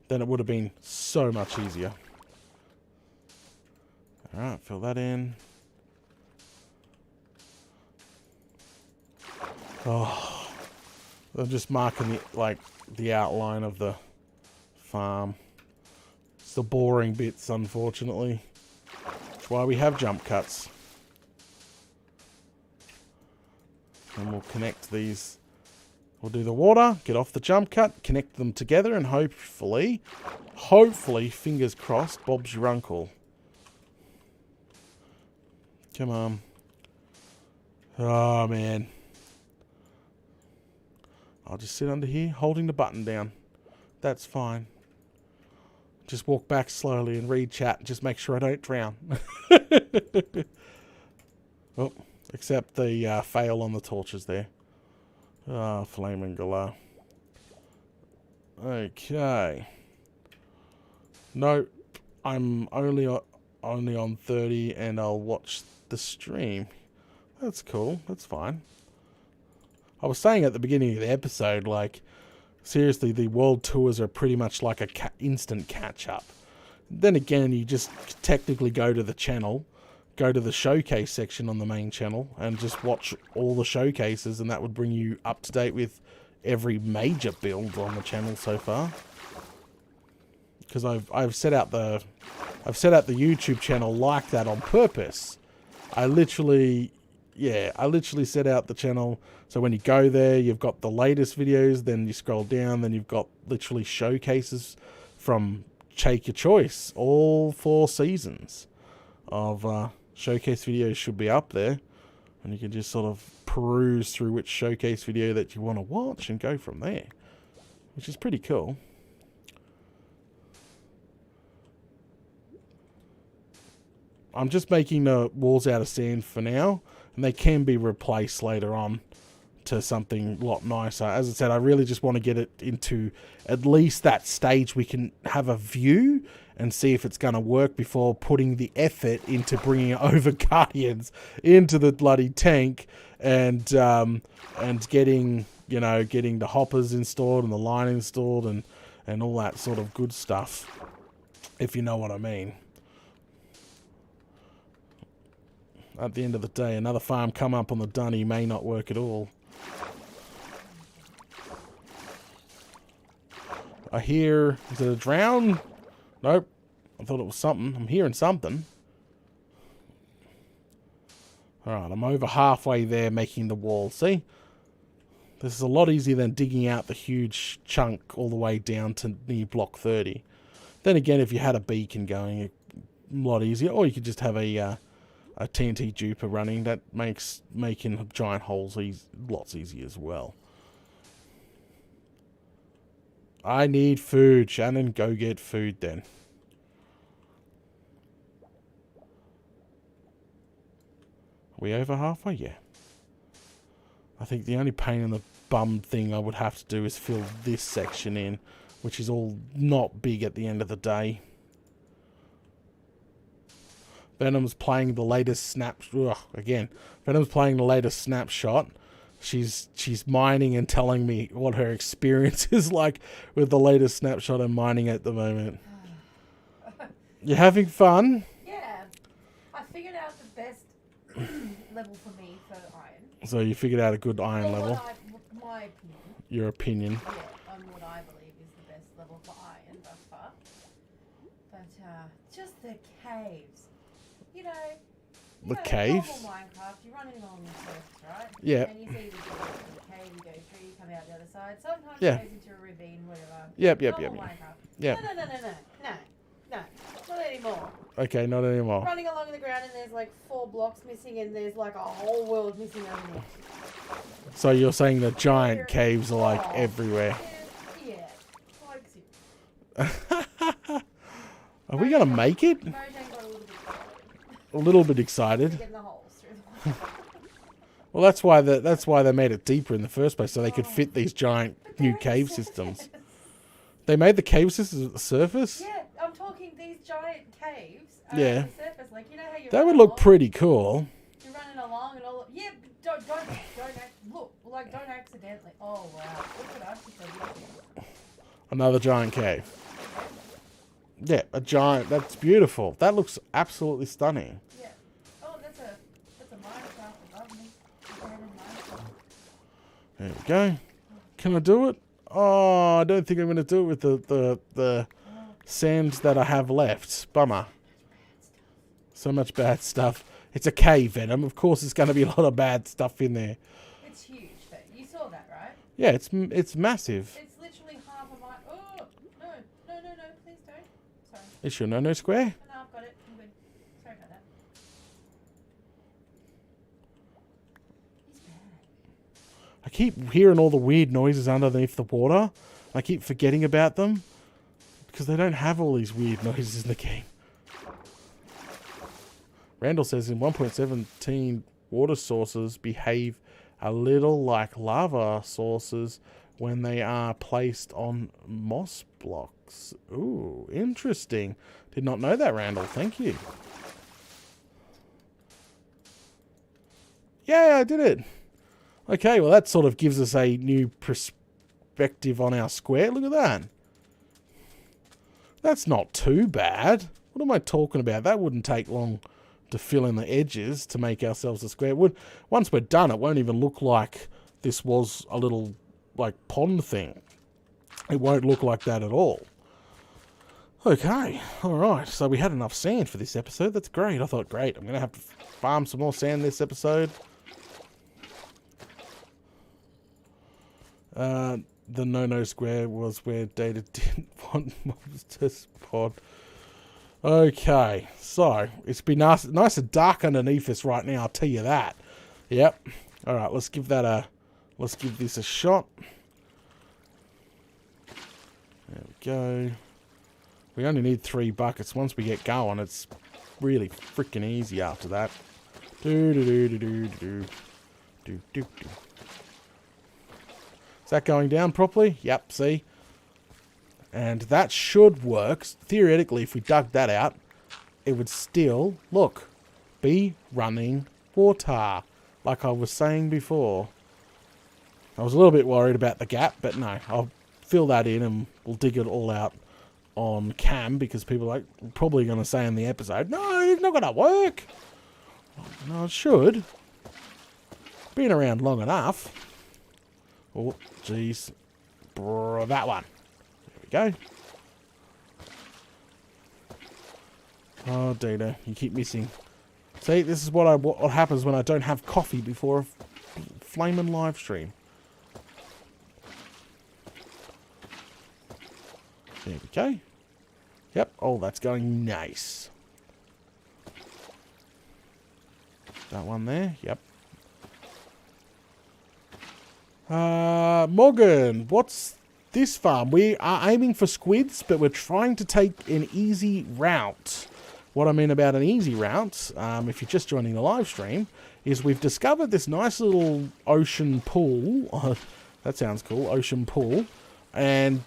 Then it would have been so much easier. Alright, fill that in. Oh... I'm just marking the outline of the farm. It's the boring bits, unfortunately. That's why we have jump cuts. And we'll connect these. We'll do the water, get off the jump cut, connect them together, and hopefully, fingers crossed, Bob's your uncle. Come on. Oh, man. I'll just sit under here, holding the button down. That's fine. Just walk back slowly and read chat and just make sure I don't drown. Oh, except the fail on the torches there. Ah, flaming galah. Okay. Nope. I'm only on 30 and I'll watch the stream. That's cool. That's fine. I was saying at the beginning of the episode, like, seriously, the world tours are pretty much like a instant catch-up. Then again, you just technically go to the channel, go to the showcase section on the main channel, and just watch all the showcases, and that would bring you up to date with every major build on the channel so far. Because I've set out the YouTube channel like that on purpose. I literally set out the channel so when you go there, you've got the latest videos, then you scroll down, then you've got literally showcases from Take Your Choice. All 4 seasons of showcase videos should be up there. And you can just sort of peruse through which showcase video that you want to watch and go from there. Which is pretty cool. I'm just making the walls out of sand for now. And they can be replaced later on to something a lot nicer. As I said, I really just want to get it into at least that stage we can have a view and see if it's going to work before putting the effort into bringing over Guardians into the bloody tank and getting the hoppers installed and the line installed and all that sort of good stuff, if you know what I mean. At the end of the day, another farm come up on the dunny may not work at all. I hear... Is it a drown? Nope. I thought it was something. I'm hearing something. Alright, I'm over halfway there making the wall. See? This is a lot easier than digging out the huge chunk all the way down to near block 30. Then again, if you had a beacon going, a lot easier. Or you could just have a TNT duper running. That makes making giant holes lots easier as well. I need food. Shannon, go get food then. Are we over halfway? Yeah. I think the only pain in the bum thing I would have to do is fill this section in, which is all not big at the end of the day. Venom's playing the latest Venom's playing the latest snapshot. She's mining and telling me what her experience is like with the latest snapshot and mining at the moment. You having fun? Yeah. I figured out the best level for me for iron. So you figured out a good iron Well, level. My opinion. Your opinion. Yeah, on what I believe is the best level for iron thus far. But just the caves. You know, caves? normal Minecraft, you're running along the surface, right? Yeah. And you see the cave, you go through, you come out the other side. Sometimes Yeah. it goes into a ravine, whatever. Yep. Normal Minecraft. Yep. No, not anymore. Okay, not anymore. Running along the ground and there's like 4 blocks missing and there's like a whole world missing underneath. So you're saying the giant caves are like everywhere. Yeah. Like, Are we gonna make it? Mojang got a little bit a little bit excited. Getting the holes through the water. Well, that's why they made it deeper in the first place, so they could fit these giant new cave systems. They made the cave systems at the surface? Yeah, I'm talking these giant caves Yeah. at the surface. Like, you know how you That would look pretty cool. You're running along and all. Yeah, but don't accidentally. Oh wow, look at us. Another giant cave. Yeah, a giant. That's beautiful. That looks absolutely stunning. Yeah. Oh, that's a Minecraft above me. There we go. Can I do it? Oh, I don't think I'm going to do it with the sands that I have left. Bummer. So much bad stuff. It's a cave, Venom. Of course, there's going to be a lot of bad stuff in there. It's huge, but you saw that, right? Yeah, it's massive. It's literally half a mile. Oh no, please don't. Sorry. Is your no square? No, I've got it. I'm good. Sorry about that. He's bad. I keep hearing all the weird noises underneath the water. I keep forgetting about them because they don't have all these weird noises in the game. Randall says in 1.17 water sources behave a little like lava sources when they are placed on moss blocks. Ooh, interesting. Did not know that, Randall. Thank you. Yeah, I did it. Okay, well that sort of gives us a new perspective on our square. Look at that. That's not too bad. What am I talking about? That wouldn't take long to fill in the edges to make ourselves a square. Once we're done, it won't even look like this was a little like pond thing. It won't look like that at all. Okay, alright, so we had enough sand for this episode. That's great. I thought, great, I'm going to have to farm some more sand this episode. The no square was where Data didn't want mobs to spawn. Okay, so it's been nice and dark underneath us right now. I'll tell you that. Yep. All right, let's give this a shot. There we go. We only need 3 buckets. Once we get going, it's really freaking easy after that. Is that going down properly? Yep. See. And that should work. Theoretically, if we dug that out, it would still, look, be running water. Like I was saying before. I was a little bit worried about the gap, but no. I'll fill that in and we'll dig it all out on cam because people are probably going to say in the episode, no, it's not going to work. No, it should. Been around long enough. Oh, jeez. That one. Go. Oh, Data, you keep missing. See, this is what happens when I don't have coffee before a flaming live stream. There we go. Yep. Oh, that's going nice. That one there. Yep. Morgan, what's this farm? We are aiming for squids, but we're trying to take an easy route. What I mean about an easy route, if you're just joining the live stream, is we've discovered this nice little ocean pool. That sounds cool, ocean pool. And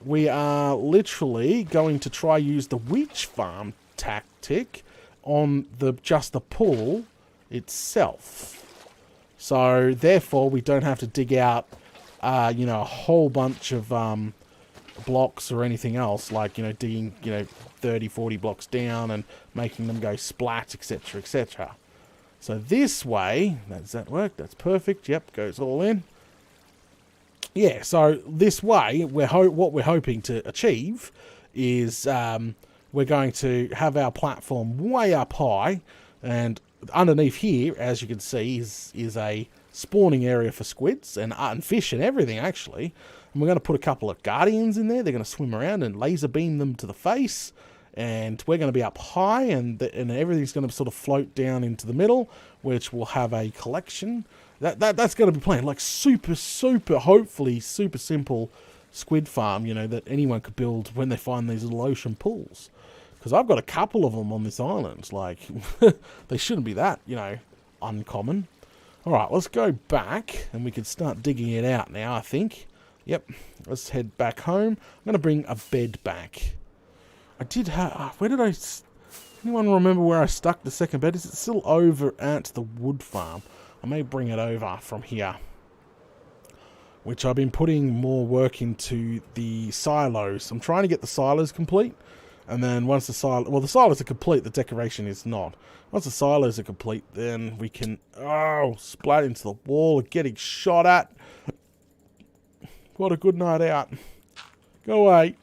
we are literally going to try use the witch farm tactic on just the pool itself. So therefore, we don't have to dig out a whole bunch of blocks or anything else, like, digging, 30, 40 blocks down and making them go splat, etc., etc. So this way, does that work? That's perfect. Yep, goes all in. Yeah, so this way, what we're hoping to achieve is we're going to have our platform way up high, and underneath here, as you can see, is a spawning area for squids and fish and everything, actually. And we're going to put a couple of guardians in there. They're going to swim around and laser beam them to the face. And we're going to be up high, and everything's going to sort of float down into the middle, which will have a collection. That's going to be playing like super, hopefully super simple squid farm, that anyone could build when they find these little ocean pools. Because I've got a couple of them on this island. Like, they shouldn't be that, uncommon. Alright, let's go back, and we can start digging it out now, I think. Yep, let's head back home. I'm going to bring a bed back. I did have... where did I... anyone remember where I stuck the second bed? Is it still over at the wood farm? I may bring it over from here. Which I've been putting more work into the silos. I'm trying to get the silos complete. And then once the silos... well, the silos are complete, the decoration is not. Once the silos are complete, then we can... oh, splat into the wall, getting shot at. What a good night out. Go away.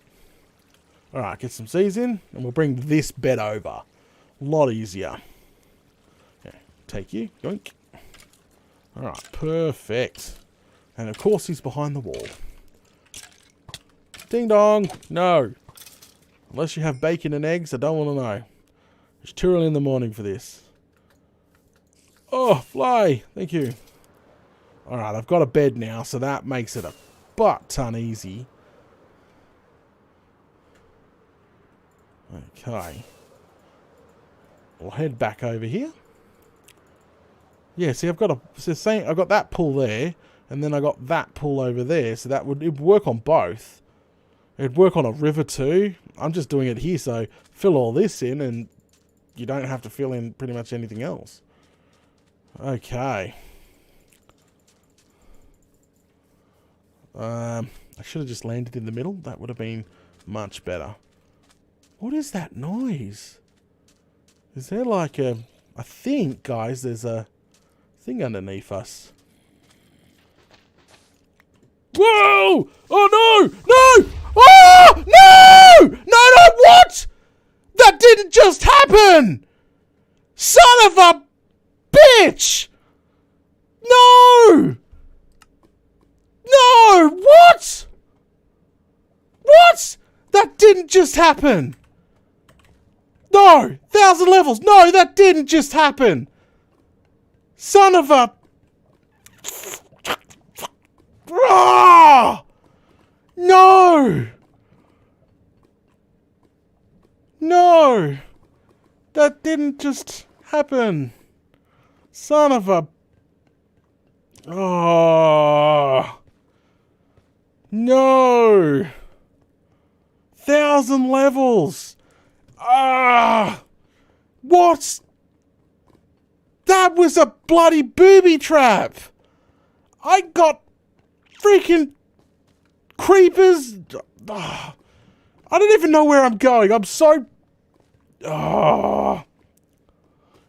Alright, get some Z's in, and we'll bring this bed over. A lot easier. Okay, take you. Yoink. Alright, perfect. And of course he's behind the wall. Ding dong. No. Unless you have bacon and eggs, I don't want to know. It's too early in the morning for this. Oh, fly. Thank you. Alright, I've got a bed now, so that makes it a butt-ton easy. Okay. We'll head back over here. Yeah, see, I've got I've got that pull there, and then I got that pull over there, so it would work on both. It'd work on a river too. I'm just doing it here, so fill all this in, and you don't have to fill in pretty much anything else. Okay. I should have just landed in the middle. That would have been much better. What is that noise? Is there like a... I think, guys, there's a thing underneath us. Whoa! Oh, no! No! Oh! No! No, no, what? That didn't just happen! Son of a bitch! No! No! What? What? That didn't just happen! No! 1,000 levels! No, that didn't just happen! Son of a... Ah! No! No! That didn't just happen. Son of a... Oh! No! 1,000 levels! Ah! What? That was a bloody booby trap! I got freaking creepers. Ah. I don't even know where I'm going. I'm so... ah.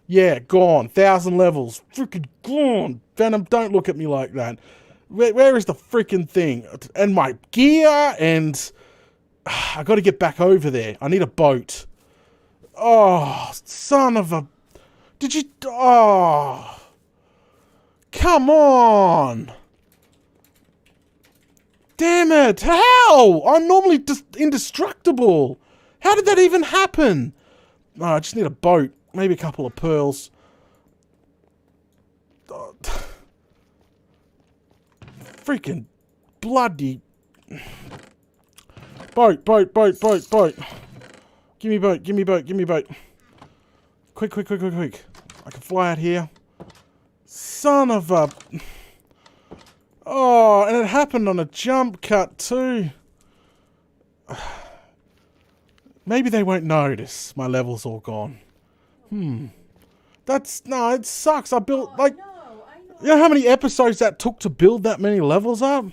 Yeah, gone. 1,000 levels. Freaking gone. Venom, don't look at me like that. Where is the freaking thing? And my gear and... I got to get back over there. I need a boat. Oh, son of a... Did you... oh. Come on. Damn it. How? I'm normally just indestructible. How did that even happen? Oh, I just need a boat. Maybe a couple of pearls. Oh. Freaking bloody... Boat, boat, boat, boat, boat. Give me boat, give me boat, give me boat. Quick, quick, quick, quick, quick. I can fly out here. Son of a... oh, and it happened on a jump cut too. Maybe they won't notice. My level's all gone. That's... no, it sucks. I built, like... you know how many episodes that took to build that many levels up?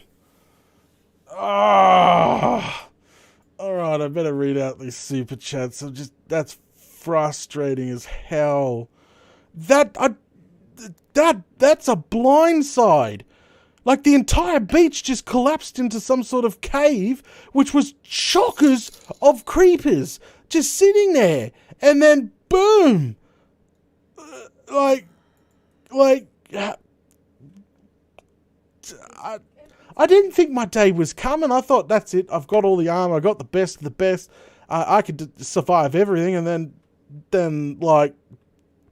Ah... Alright, I better read out these super chats. That's frustrating as hell. That's a blindside. Like the entire beach just collapsed into some sort of cave, which was chockers of creepers just sitting there. And then boom! I didn't think my day was coming. I thought, that's it. I've got all the armor. I got the best of the best. I could survive everything. And then like,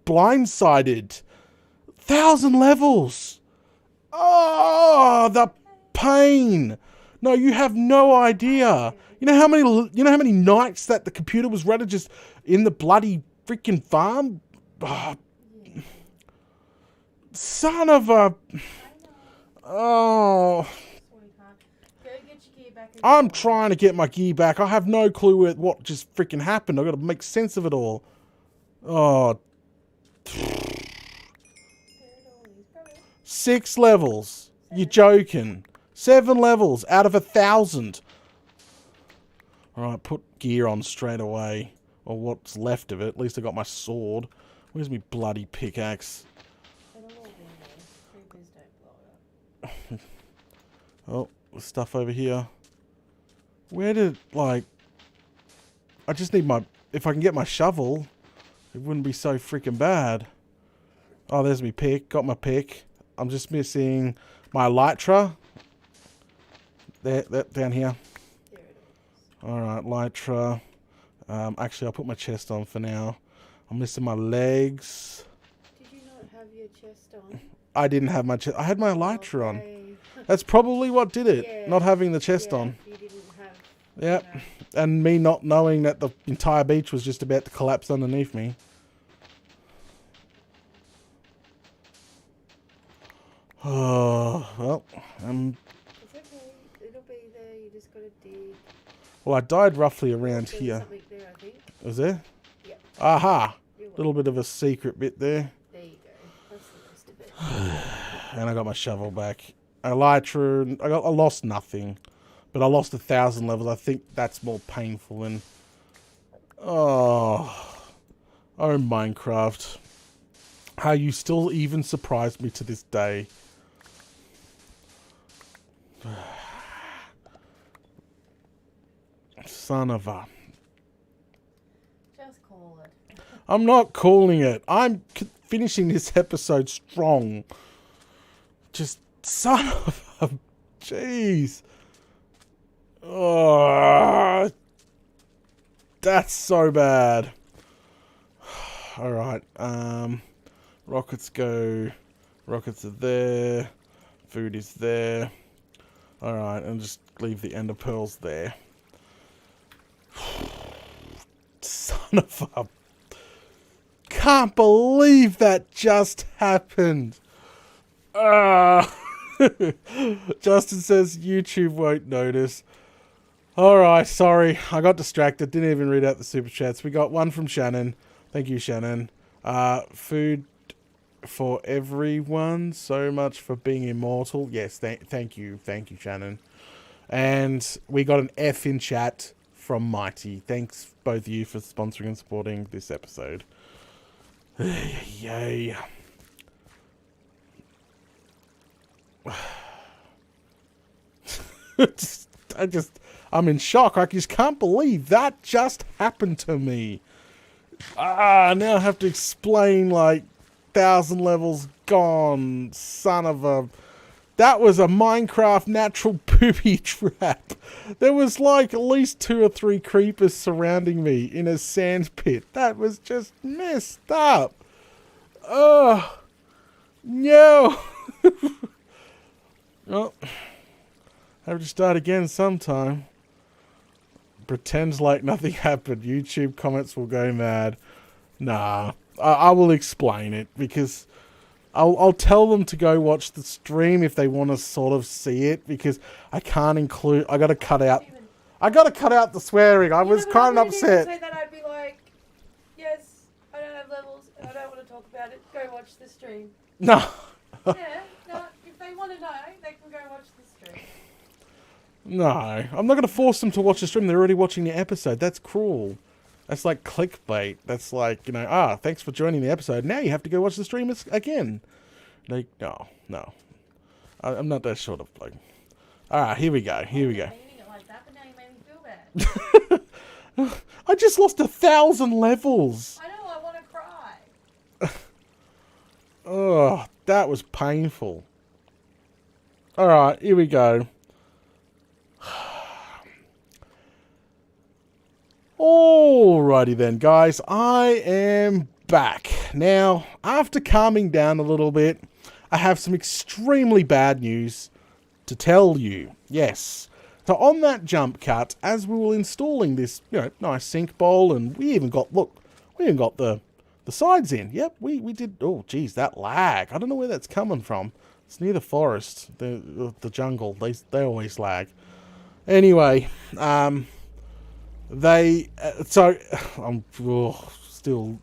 blindsided. 1,000 levels. Oh, the pain. No, you have no idea. You know how many nights that the computer was running just in the bloody freaking farm? Ah, Yeah. son of a... I know. Oh... Sweetheart. Go get your gear back. I'm trying to get my gear back. I have no clue what just freaking happened. I've got to make sense of it all. Oh. There it all is. Go ahead. 6 levels. You're joking. 7 levels out of 1,000. Alright, put gear on straight away. Or what's left of it. At least I got my sword. Where's my bloody pickaxe? It'll all be there. Creepers don't blow it up. Oh, there's stuff over here. Where did, like... I just need my... If I can get my shovel, it wouldn't be so freaking bad. Oh, there's my pick. Got my pick. I'm just missing my elytra. There, down here. There it is. Alright, elytra. Actually, I'll put my chest on for now. I'm missing my legs. Did you not have your chest on? I didn't have my chest. I had my elytra on. Okay. That's probably what did it. Yeah. Not having the chest Yeah, on. You didn't have. Yep. You know. And me not knowing that the entire beach was just about to collapse underneath me. Oh, well, It's okay. It'll be there. You just gotta dig. well, I died roughly around There's here. something there, I think. Was there? Yep. Aha! You're Little bit of a secret bit there. There you go. That's the rest of it. And I got my shovel back. Elytra, I lost nothing. But I lost 1,000 levels. I think that's more painful than... Oh, Minecraft. How you still even surprise me to this day. Son of a... Just call it. I'm not calling it. I'm finishing this episode strong. Just son of a... Jeez. Oh, that's so bad. Alright, rockets go. Rockets are there. Food is there. Alright, and just leave the ender pearls there. Son of a... Can't believe that just happened. Justin says YouTube won't notice. Alright, sorry. I got distracted. Didn't even read out the super chats. We got one from Shannon. Thank you, Shannon. Food for everyone. So much for being immortal. Yes, thank you. Thank you, Shannon. And we got an F in chat from Mighty. Thanks, both of you, for sponsoring and supporting this episode. Yay. I'm in shock. I just can't believe that just happened to me. Now I have to explain, like, 1,000 levels gone. Son of a... That was a Minecraft natural booby trap. There was, like, at least 2 or 3 creepers surrounding me in a sand pit. That was just messed up. Oh, no. Well, have to start again sometime. Pretends like nothing happened. YouTube comments will go mad. Nah, I will explain it because I'll tell them to go watch the stream if they want to sort of see it, because I can't include. I got to cut out the swearing. I was kind of upset. Say that, I'd be like, yes, I don't have levels. I don't want to talk about it. Go watch the stream. No. Yeah, no. If they want to know, they can go watch the stream. No, I'm not going to force them to watch the stream. They're already watching the episode. That's cruel. That's like clickbait. That's like, thanks for joining the episode. Now you have to go watch the stream again. Like, no. I'm not that sort of bloke. Alright, here we go. Meaning it like that, but now you made me feel bad. I just lost 1,000 levels. I know, I want to cry. Oh, that was painful. Alright, here we go. Alrighty then, guys. I am back. Now, after calming down a little bit, I have some extremely bad news to tell you. Yes, So on that jump cut, as we were installing this, nice sink bowl, and we even got the sides in. Yep, we did. Oh, geez, that lag. I don't know where that's coming from. It's near the forest, the jungle. They always lag. Anyway, I'm still.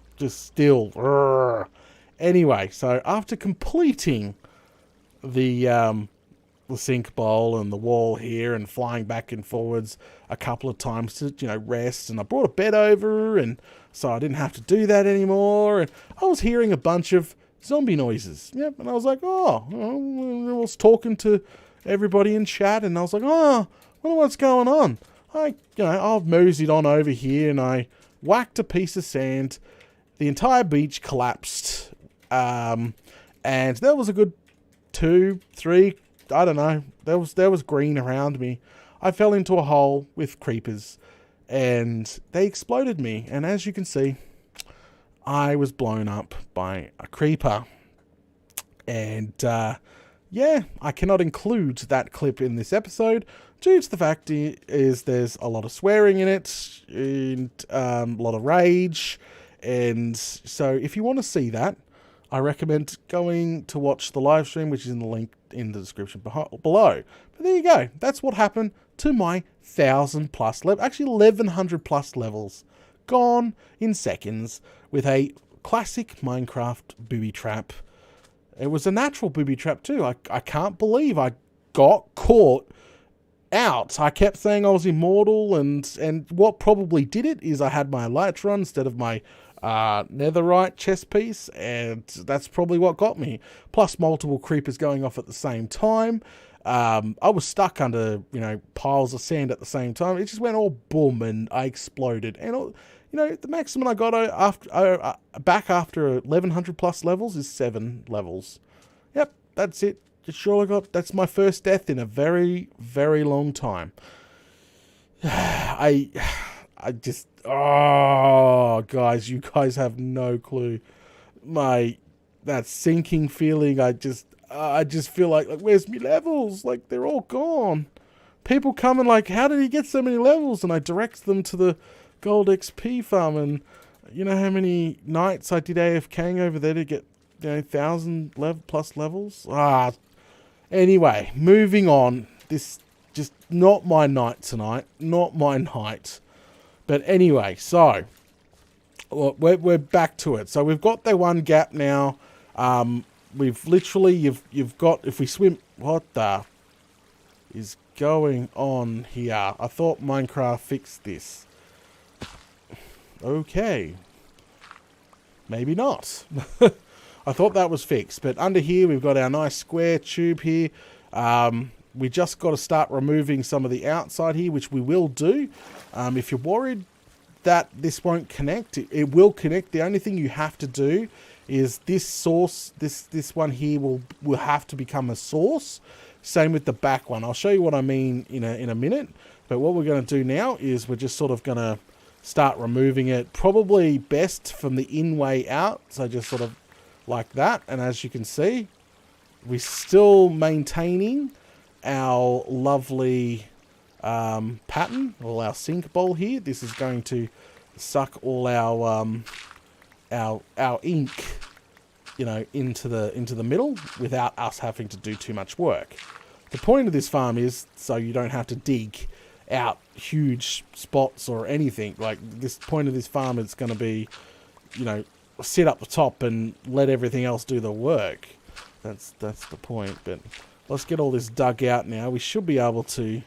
Anyway, so after completing the sink bowl and the wall here and flying back and forwards a couple of times to rest, and I brought a bed over, and so I didn't have to do that anymore, and I was hearing a bunch of zombie noises. Yep, and I was like, I was talking to everybody in chat, and I was like, I wonder what's going on. I've moseyed on over here, and I whacked a piece of sand. The entire beach collapsed, and there was a good 2, 3, I don't know. There was green around me. I fell into a hole with creepers, and they exploded me. And as you can see, I was blown up by a creeper. And I cannot include that clip in this episode due to the fact is there's a lot of swearing in it, and a lot of rage. And so if you want to see that, I recommend going to watch the live stream, which is in the link in the description below. But there you go. That's what happened to my 1,000 plus level, actually 1,100 plus levels, gone in seconds with a classic Minecraft booby trap. It was a natural booby trap too. I can't believe I got caught out. I kept saying I was immortal, and what probably did it is I had my elytra instead of my netherite chest piece, and that's probably what got me. Plus multiple creepers going off at the same time. I was stuck under piles of sand at the same time. It just went all boom, and I exploded. And the maximum I got back after 1,100 plus levels is 7 levels. Yep, that's it. That's my first death in a very, very long time. Guys, you guys have no clue. That sinking feeling, I just feel like where's my levels? Like, they're all gone. People come and how did he get so many levels? And I direct them to the gold XP farm, and you know how many nights I did AFKing over there to get 1,000 plus levels? Anyway, moving on. This just not my night tonight. Not my night. But anyway, so we're back to it. So we've got the one gap now. We've literally you've got, if we swim, what the is going on here? I thought Minecraft fixed this. Okay, maybe not. I thought that was fixed, but under here we've got our nice square tube here. We just got to start removing some of the outside here, which we will do. If you're worried that this won't connect, it will connect. The only thing you have to do is this source, this one here will have to become a source. Same with the back one. I'll show you what I mean in a minute. But what we're going to do now is we're just sort of going to start removing it, probably best from the in way out. So just sort of like that. And as you can see, we're still maintaining our lovely pattern, or our sink bowl here. This is going to suck all our ink, into the middle without us having to do too much work. The point of this farm is so you don't have to dig out huge spots or anything. Like, this point of this farm is going to be, sit up the top and let everything else do the work. That's the point. But let's get all this dug out now. We should be able to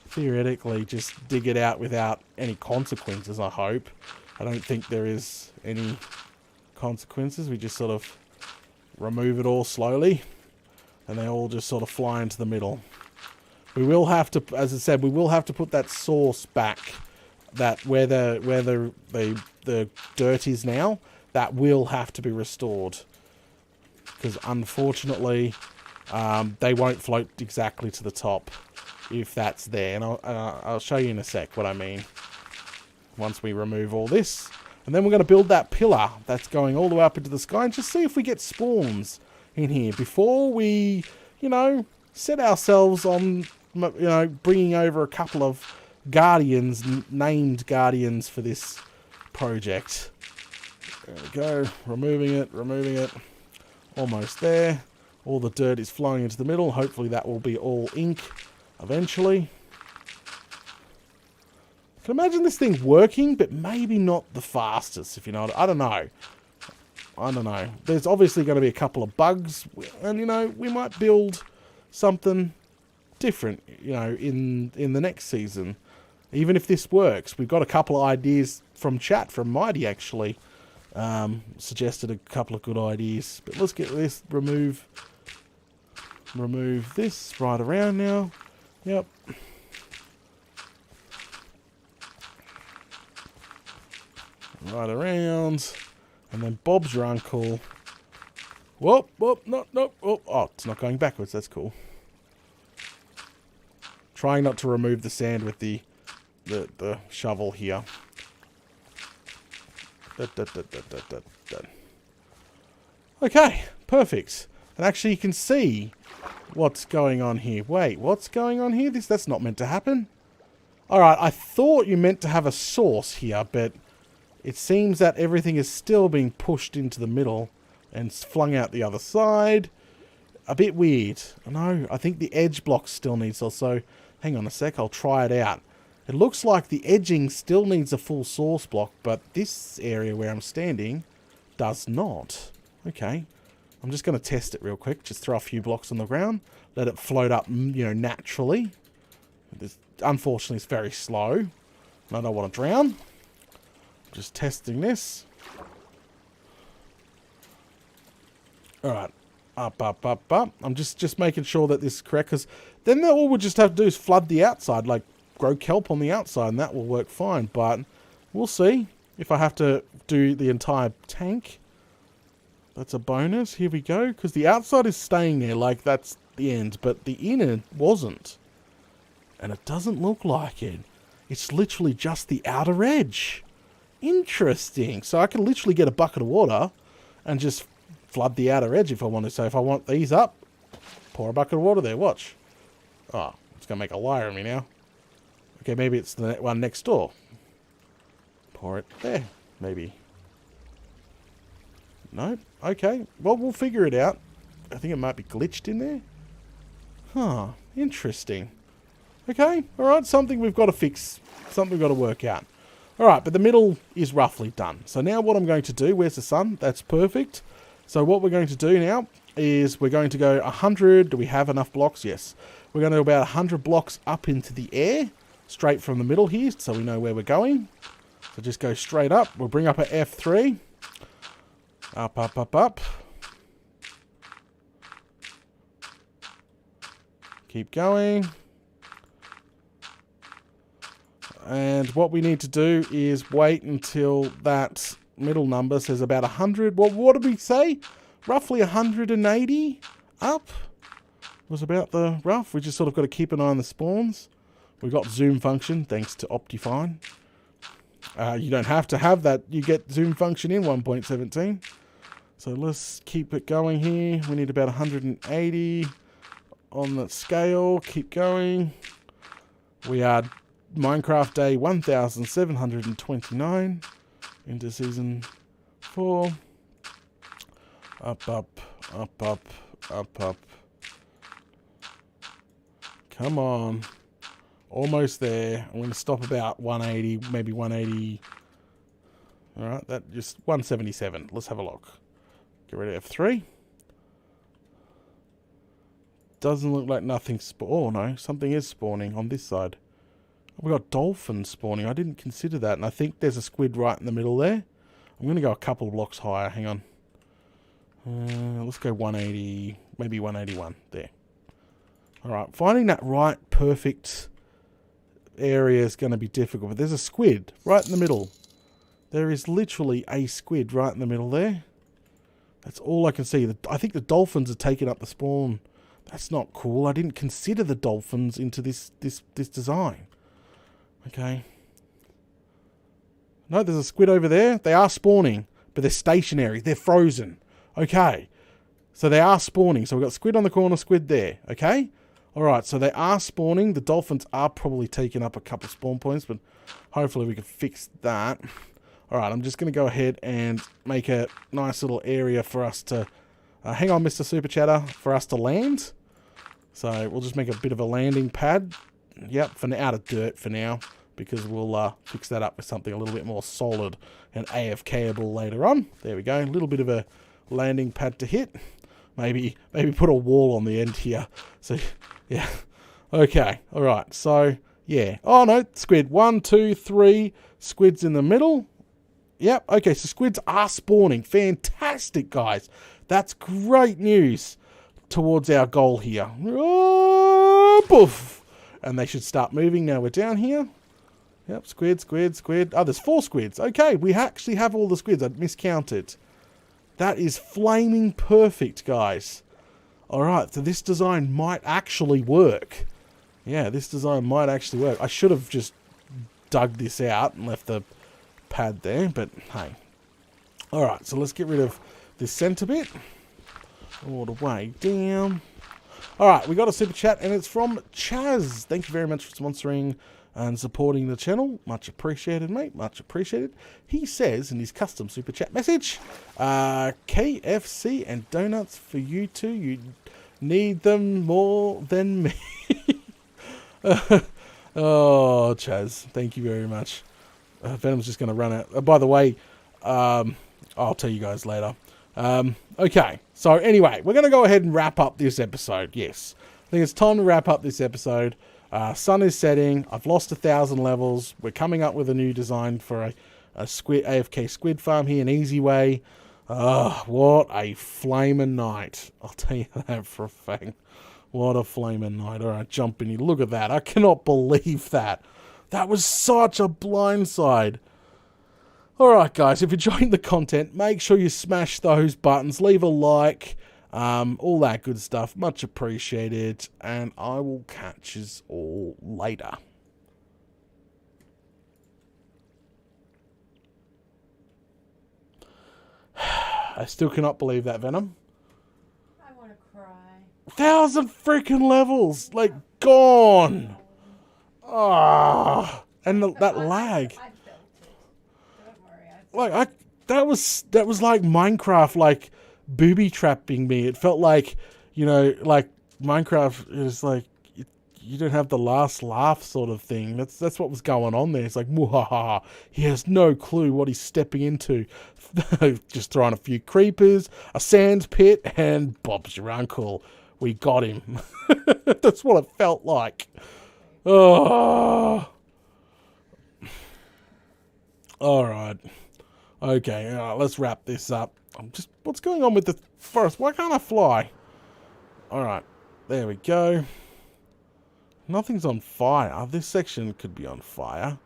theoretically just dig it out without any consequences, I hope. I don't think there is any consequences. We just sort of remove it all slowly, and they all just sort of fly into the middle. We will have to, as I said, we will have to put that source back, that where the dirt is now, that will have to be restored, because unfortunately they won't float exactly to the top if that's there. And I'll show you in a sec what I mean once we remove all this. And then we're going to build that pillar that's going all the way up into the sky, and just see if we get spawns in here before we, set ourselves on bringing over a couple of guardians, named guardians for this project. There we go. Removing it. Almost there. All the dirt is flowing into the middle. Hopefully that will be all ink eventually. I can imagine this thing working, but maybe not the fastest, if you know what I don't know. There's obviously going to be a couple of bugs, and, we might build something different, in the next season. Even if this works. We've got a couple of ideas from chat, from Mighty, actually. Suggested a couple of good ideas. But let's get this, remove this right around now. Yep. Right around. And then Bob's your uncle. Whoop, no. Oh, it's not going backwards. That's cool. Trying not to remove the sand with the shovel here. Okay, perfect. And actually you can see what's going on here. Wait, what's going on here? That's not meant to happen. Alright, I thought you meant to have a source here, but it seems that everything is still being pushed into the middle and flung out the other side. A bit weird. I know, I think the edge block still needs also... Hang on a sec, I'll try it out. It looks like the edging still needs a full source block, but this area where I'm standing does not. Okay. I'm just going to test it real quick. Just throw a few blocks on the ground. Let it float up, naturally. Unfortunately, it's very slow. And I don't want to drown. Just testing this. Alright. Up. I'm just making sure that this is correct, because then all we just have to do is flood the outside, like grow kelp on the outside, and that will work fine. But we'll see if I have to do the entire tank. That's a bonus. Here we go, because the outside is staying there, like that's the end, but the inner wasn't. And it doesn't look like it. It's literally just the outer edge. Interesting. So I can literally get a bucket of water and just flood the outer edge if I want to. So if I want these up, pour a bucket of water there. Watch. Oh, it's going to make a liar of me now. Okay, maybe it's the one next door. Pour it there, maybe. No? Okay. Well, we'll figure it out. I think it might be glitched in there. Huh. Interesting. Okay. Alright, something we've got to fix. Something we've got to work out. Alright, but the middle is roughly done. So now what I'm going to do... Where's the sun? That's perfect. So what we're going to do now is we're going to go 100. Do we have enough blocks? Yes. We're going to go about 100 blocks up into the air. Straight from the middle here, so we know where we're going. So just go straight up. We'll bring up a F3. Up. Keep going. And what we need to do is wait until that middle number says about 100. Well, what did we say? Roughly 180 up was about the rough. We just sort of got to keep an eye on the spawns. We've got zoom function, thanks to Optifine. You don't have to have that. You get zoom function in 1.17. So let's keep it going here. We need about 180 on the scale. Keep going. We are Minecraft Day 1729 into Season 4. Up. Come on. Almost there. I'm going to stop about 180, maybe 180. Alright, that just 177. Let's have a look. Get rid of F3. Doesn't look like nothing's oh no, something is spawning on this side. We got dolphins spawning. I didn't consider that, and I think there's a squid right in the middle there. I'm going to go a couple of blocks higher. Hang on. Let's go 180, maybe 181. There. Alright, finding that right perfect area is going to be difficult, but there's a squid right in the middle. There is literally a squid right in the middle there. That's all I can see. I think the dolphins are taking up the spawn. That's not cool. I didn't consider the dolphins into this design. Okay. No, there's a squid over there. They are spawning, but they're stationary. They're frozen. Okay. So they are spawning. So we've got squid on the corner, squid there. Okay. Alright, so they are spawning. The dolphins are probably taking up a couple spawn points, but hopefully we can fix that. Alright, I'm just going to go ahead and make a nice little area for us to... hang on, Mr. Super Chatter, for us to land. So we'll just make a bit of a landing pad. Yep, for now, out of dirt for now, because we'll fix that up with something a little bit more solid and AFKable later on. There we go, a little bit of a landing pad to hit. Maybe put a wall on the end here. So, yeah. Okay, alright, so, yeah. Oh, no, squid. 1, 2, 3 squids in the middle. Yep, okay, so squids are spawning. Fantastic, guys. That's great news towards our goal here. Oh, poof. And they should start moving now we're down here. Yep, squid. Oh, there's 4 squids. Okay, we actually have all the squids. I miscounted. That is flaming perfect, guys. Alright, so this design might actually work. Yeah, this design might actually work. I should have just dug this out and left the pad there, but hey. Alright, so let's get rid of this center bit. All the way down. Alright, we got a super chat, and it's from Chaz. Thank you very much for sponsoring and supporting the channel. Much appreciated, mate. Much appreciated. He says in his custom super chat message, KFC and donuts for you two. You need them more than me. Oh, Chaz. Thank you very much. Venom's just going to run out. By the way, I'll tell you guys later. Okay, so anyway, we're going to go ahead and wrap up this episode. Yes, I think it's time to wrap up this episode. Sun is setting. I've lost 1,000 levels. We're coming up with a new design for a squid AFK squid farm here, an easy way. What a flaming night. I'll tell you that for a fact. What a flaming night. All right, jump in here. Look at that. I cannot believe that. That was such a blindside. Alright guys, if you're enjoying the content, make sure you smash those buttons, leave a like, all that good stuff, much appreciated, and I will catch you all later. I still cannot believe that, Venom. I want to cry. 1,000 freaking levels, like, gone. Ah, and that lag. Like that was like Minecraft, like booby trapping me. It felt like, you know, like Minecraft is like you don't have the last laugh sort of thing. That's what was going on there. It's like, muhaha, he has no clue what he's stepping into. Just throwing a few creepers, a sand pit, and Bob's your uncle. We got him. That's what it felt like. Oh. All right. Okay, let's wrap this up. What's going on with the forest? Why can't I fly? Alright, there we go. Nothing's on fire. This section could be on fire.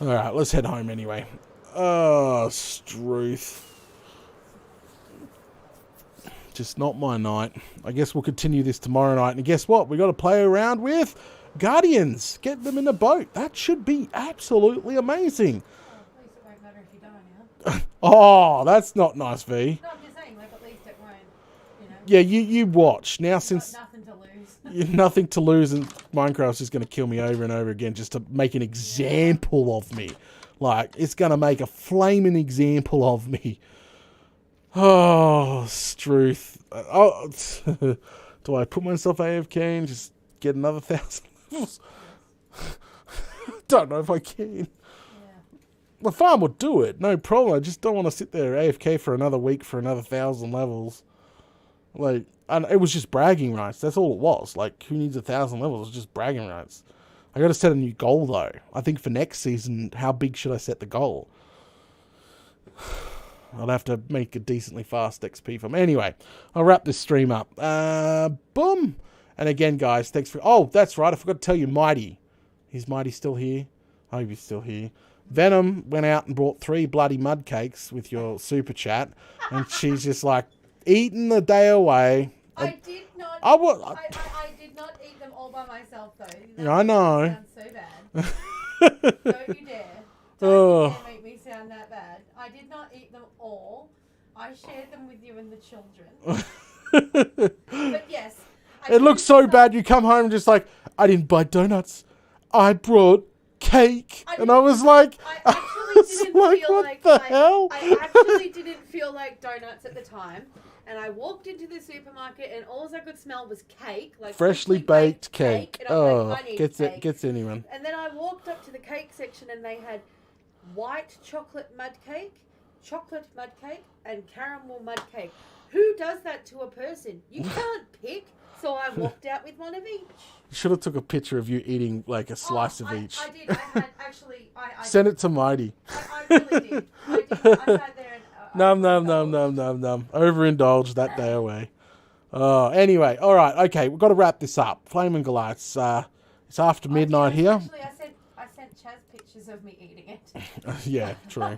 Alright, let's head home anyway. Oh, Struth. Just not my night. I guess we'll continue this tomorrow night. And guess what? We got to play around with Guardians. Get them in a boat. That should be absolutely amazing. Oh, that's not nice, V. No, I'm just saying, like, at least it won't, you know. Yeah, you watch. Now since... nothing to lose. You've nothing to lose, and Minecraft's just going to kill me over and over again just to make an example of me. Like, it's going to make a flaming example of me. Oh, Struth. Oh, do I put myself AFK and just get another 1,000 levels? Don't know if I can. The farm would do it, no problem. I just don't want to sit there AFK for another week for another 1,000 levels. Like, and it was just bragging rights. That's all it was. Like, who needs 1,000 levels? It's just bragging rights. I got to set a new goal though. I think for next season, how big should I set the goal? I'll have to make a decently fast XP from. Anyway, I'll wrap this stream up. Boom. And again, guys, thanks for. Oh, that's right. I forgot to tell you, Mighty. Is Mighty still here? I hope he's still here. Venom went out and bought 3 bloody mud cakes with your super chat, and she's just like eating the day away. I did not. I did not eat them all by myself though. Yeah, I know. Sounds so bad. Don't you dare. Don't you dare make me sound that bad. I did not eat them all. I shared them with you and the children. But yes, It looks so bad. You come home just like, I didn't buy donuts. I brought cake. And I was like, I actually didn't feel what like the hell? I actually didn't feel like donuts at the time. And I walked into the supermarket and all I could smell was cake, like Freshly baked cake. And I'm Oh, like, I need gets cake. it, gets anyone. And then I walked up to the cake section and they had white chocolate mud cake, and caramel mud cake. Who does that to a person? You can't pick. So I walked out with one of each. You should have took a picture of you eating like a slice of each. I did. I had actually. I Send it to Mighty. I really did. I did. I sat there and. Num. Overindulged that day away. Oh, anyway, all right, okay, we've got to wrap this up. Flaming Goliaths. It's after midnight here. Actually, I sent Chaz pictures of me eating it. Yeah, true.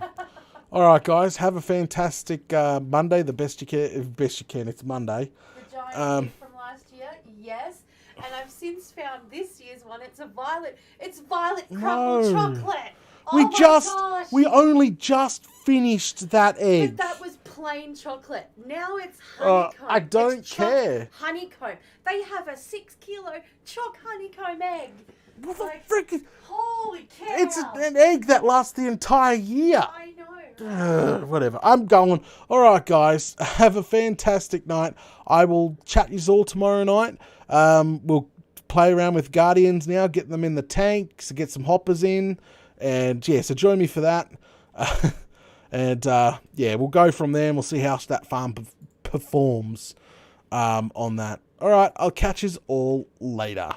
All right, guys, have a fantastic Monday. The best you can. Best you can. It's Monday. The giant cake from last year, yes. And I've since found this year's one. It's violet crumble chocolate. We only just finished that egg. But that was plain chocolate. Now it's honeycomb. I don't care. Honeycomb. They have a 6 kilo choc honeycomb egg. What the frick? Holy cow! It's an egg that lasts the entire year. I know. Whatever. I'm going. All right, guys. Have a fantastic night. I will chat you all tomorrow night. We'll play around with Guardians now, get them in the tanks, get some hoppers in. And yeah, so join me for that. Yeah, we'll go from there and we'll see how that farm performs on that. All right, I'll catch you all later.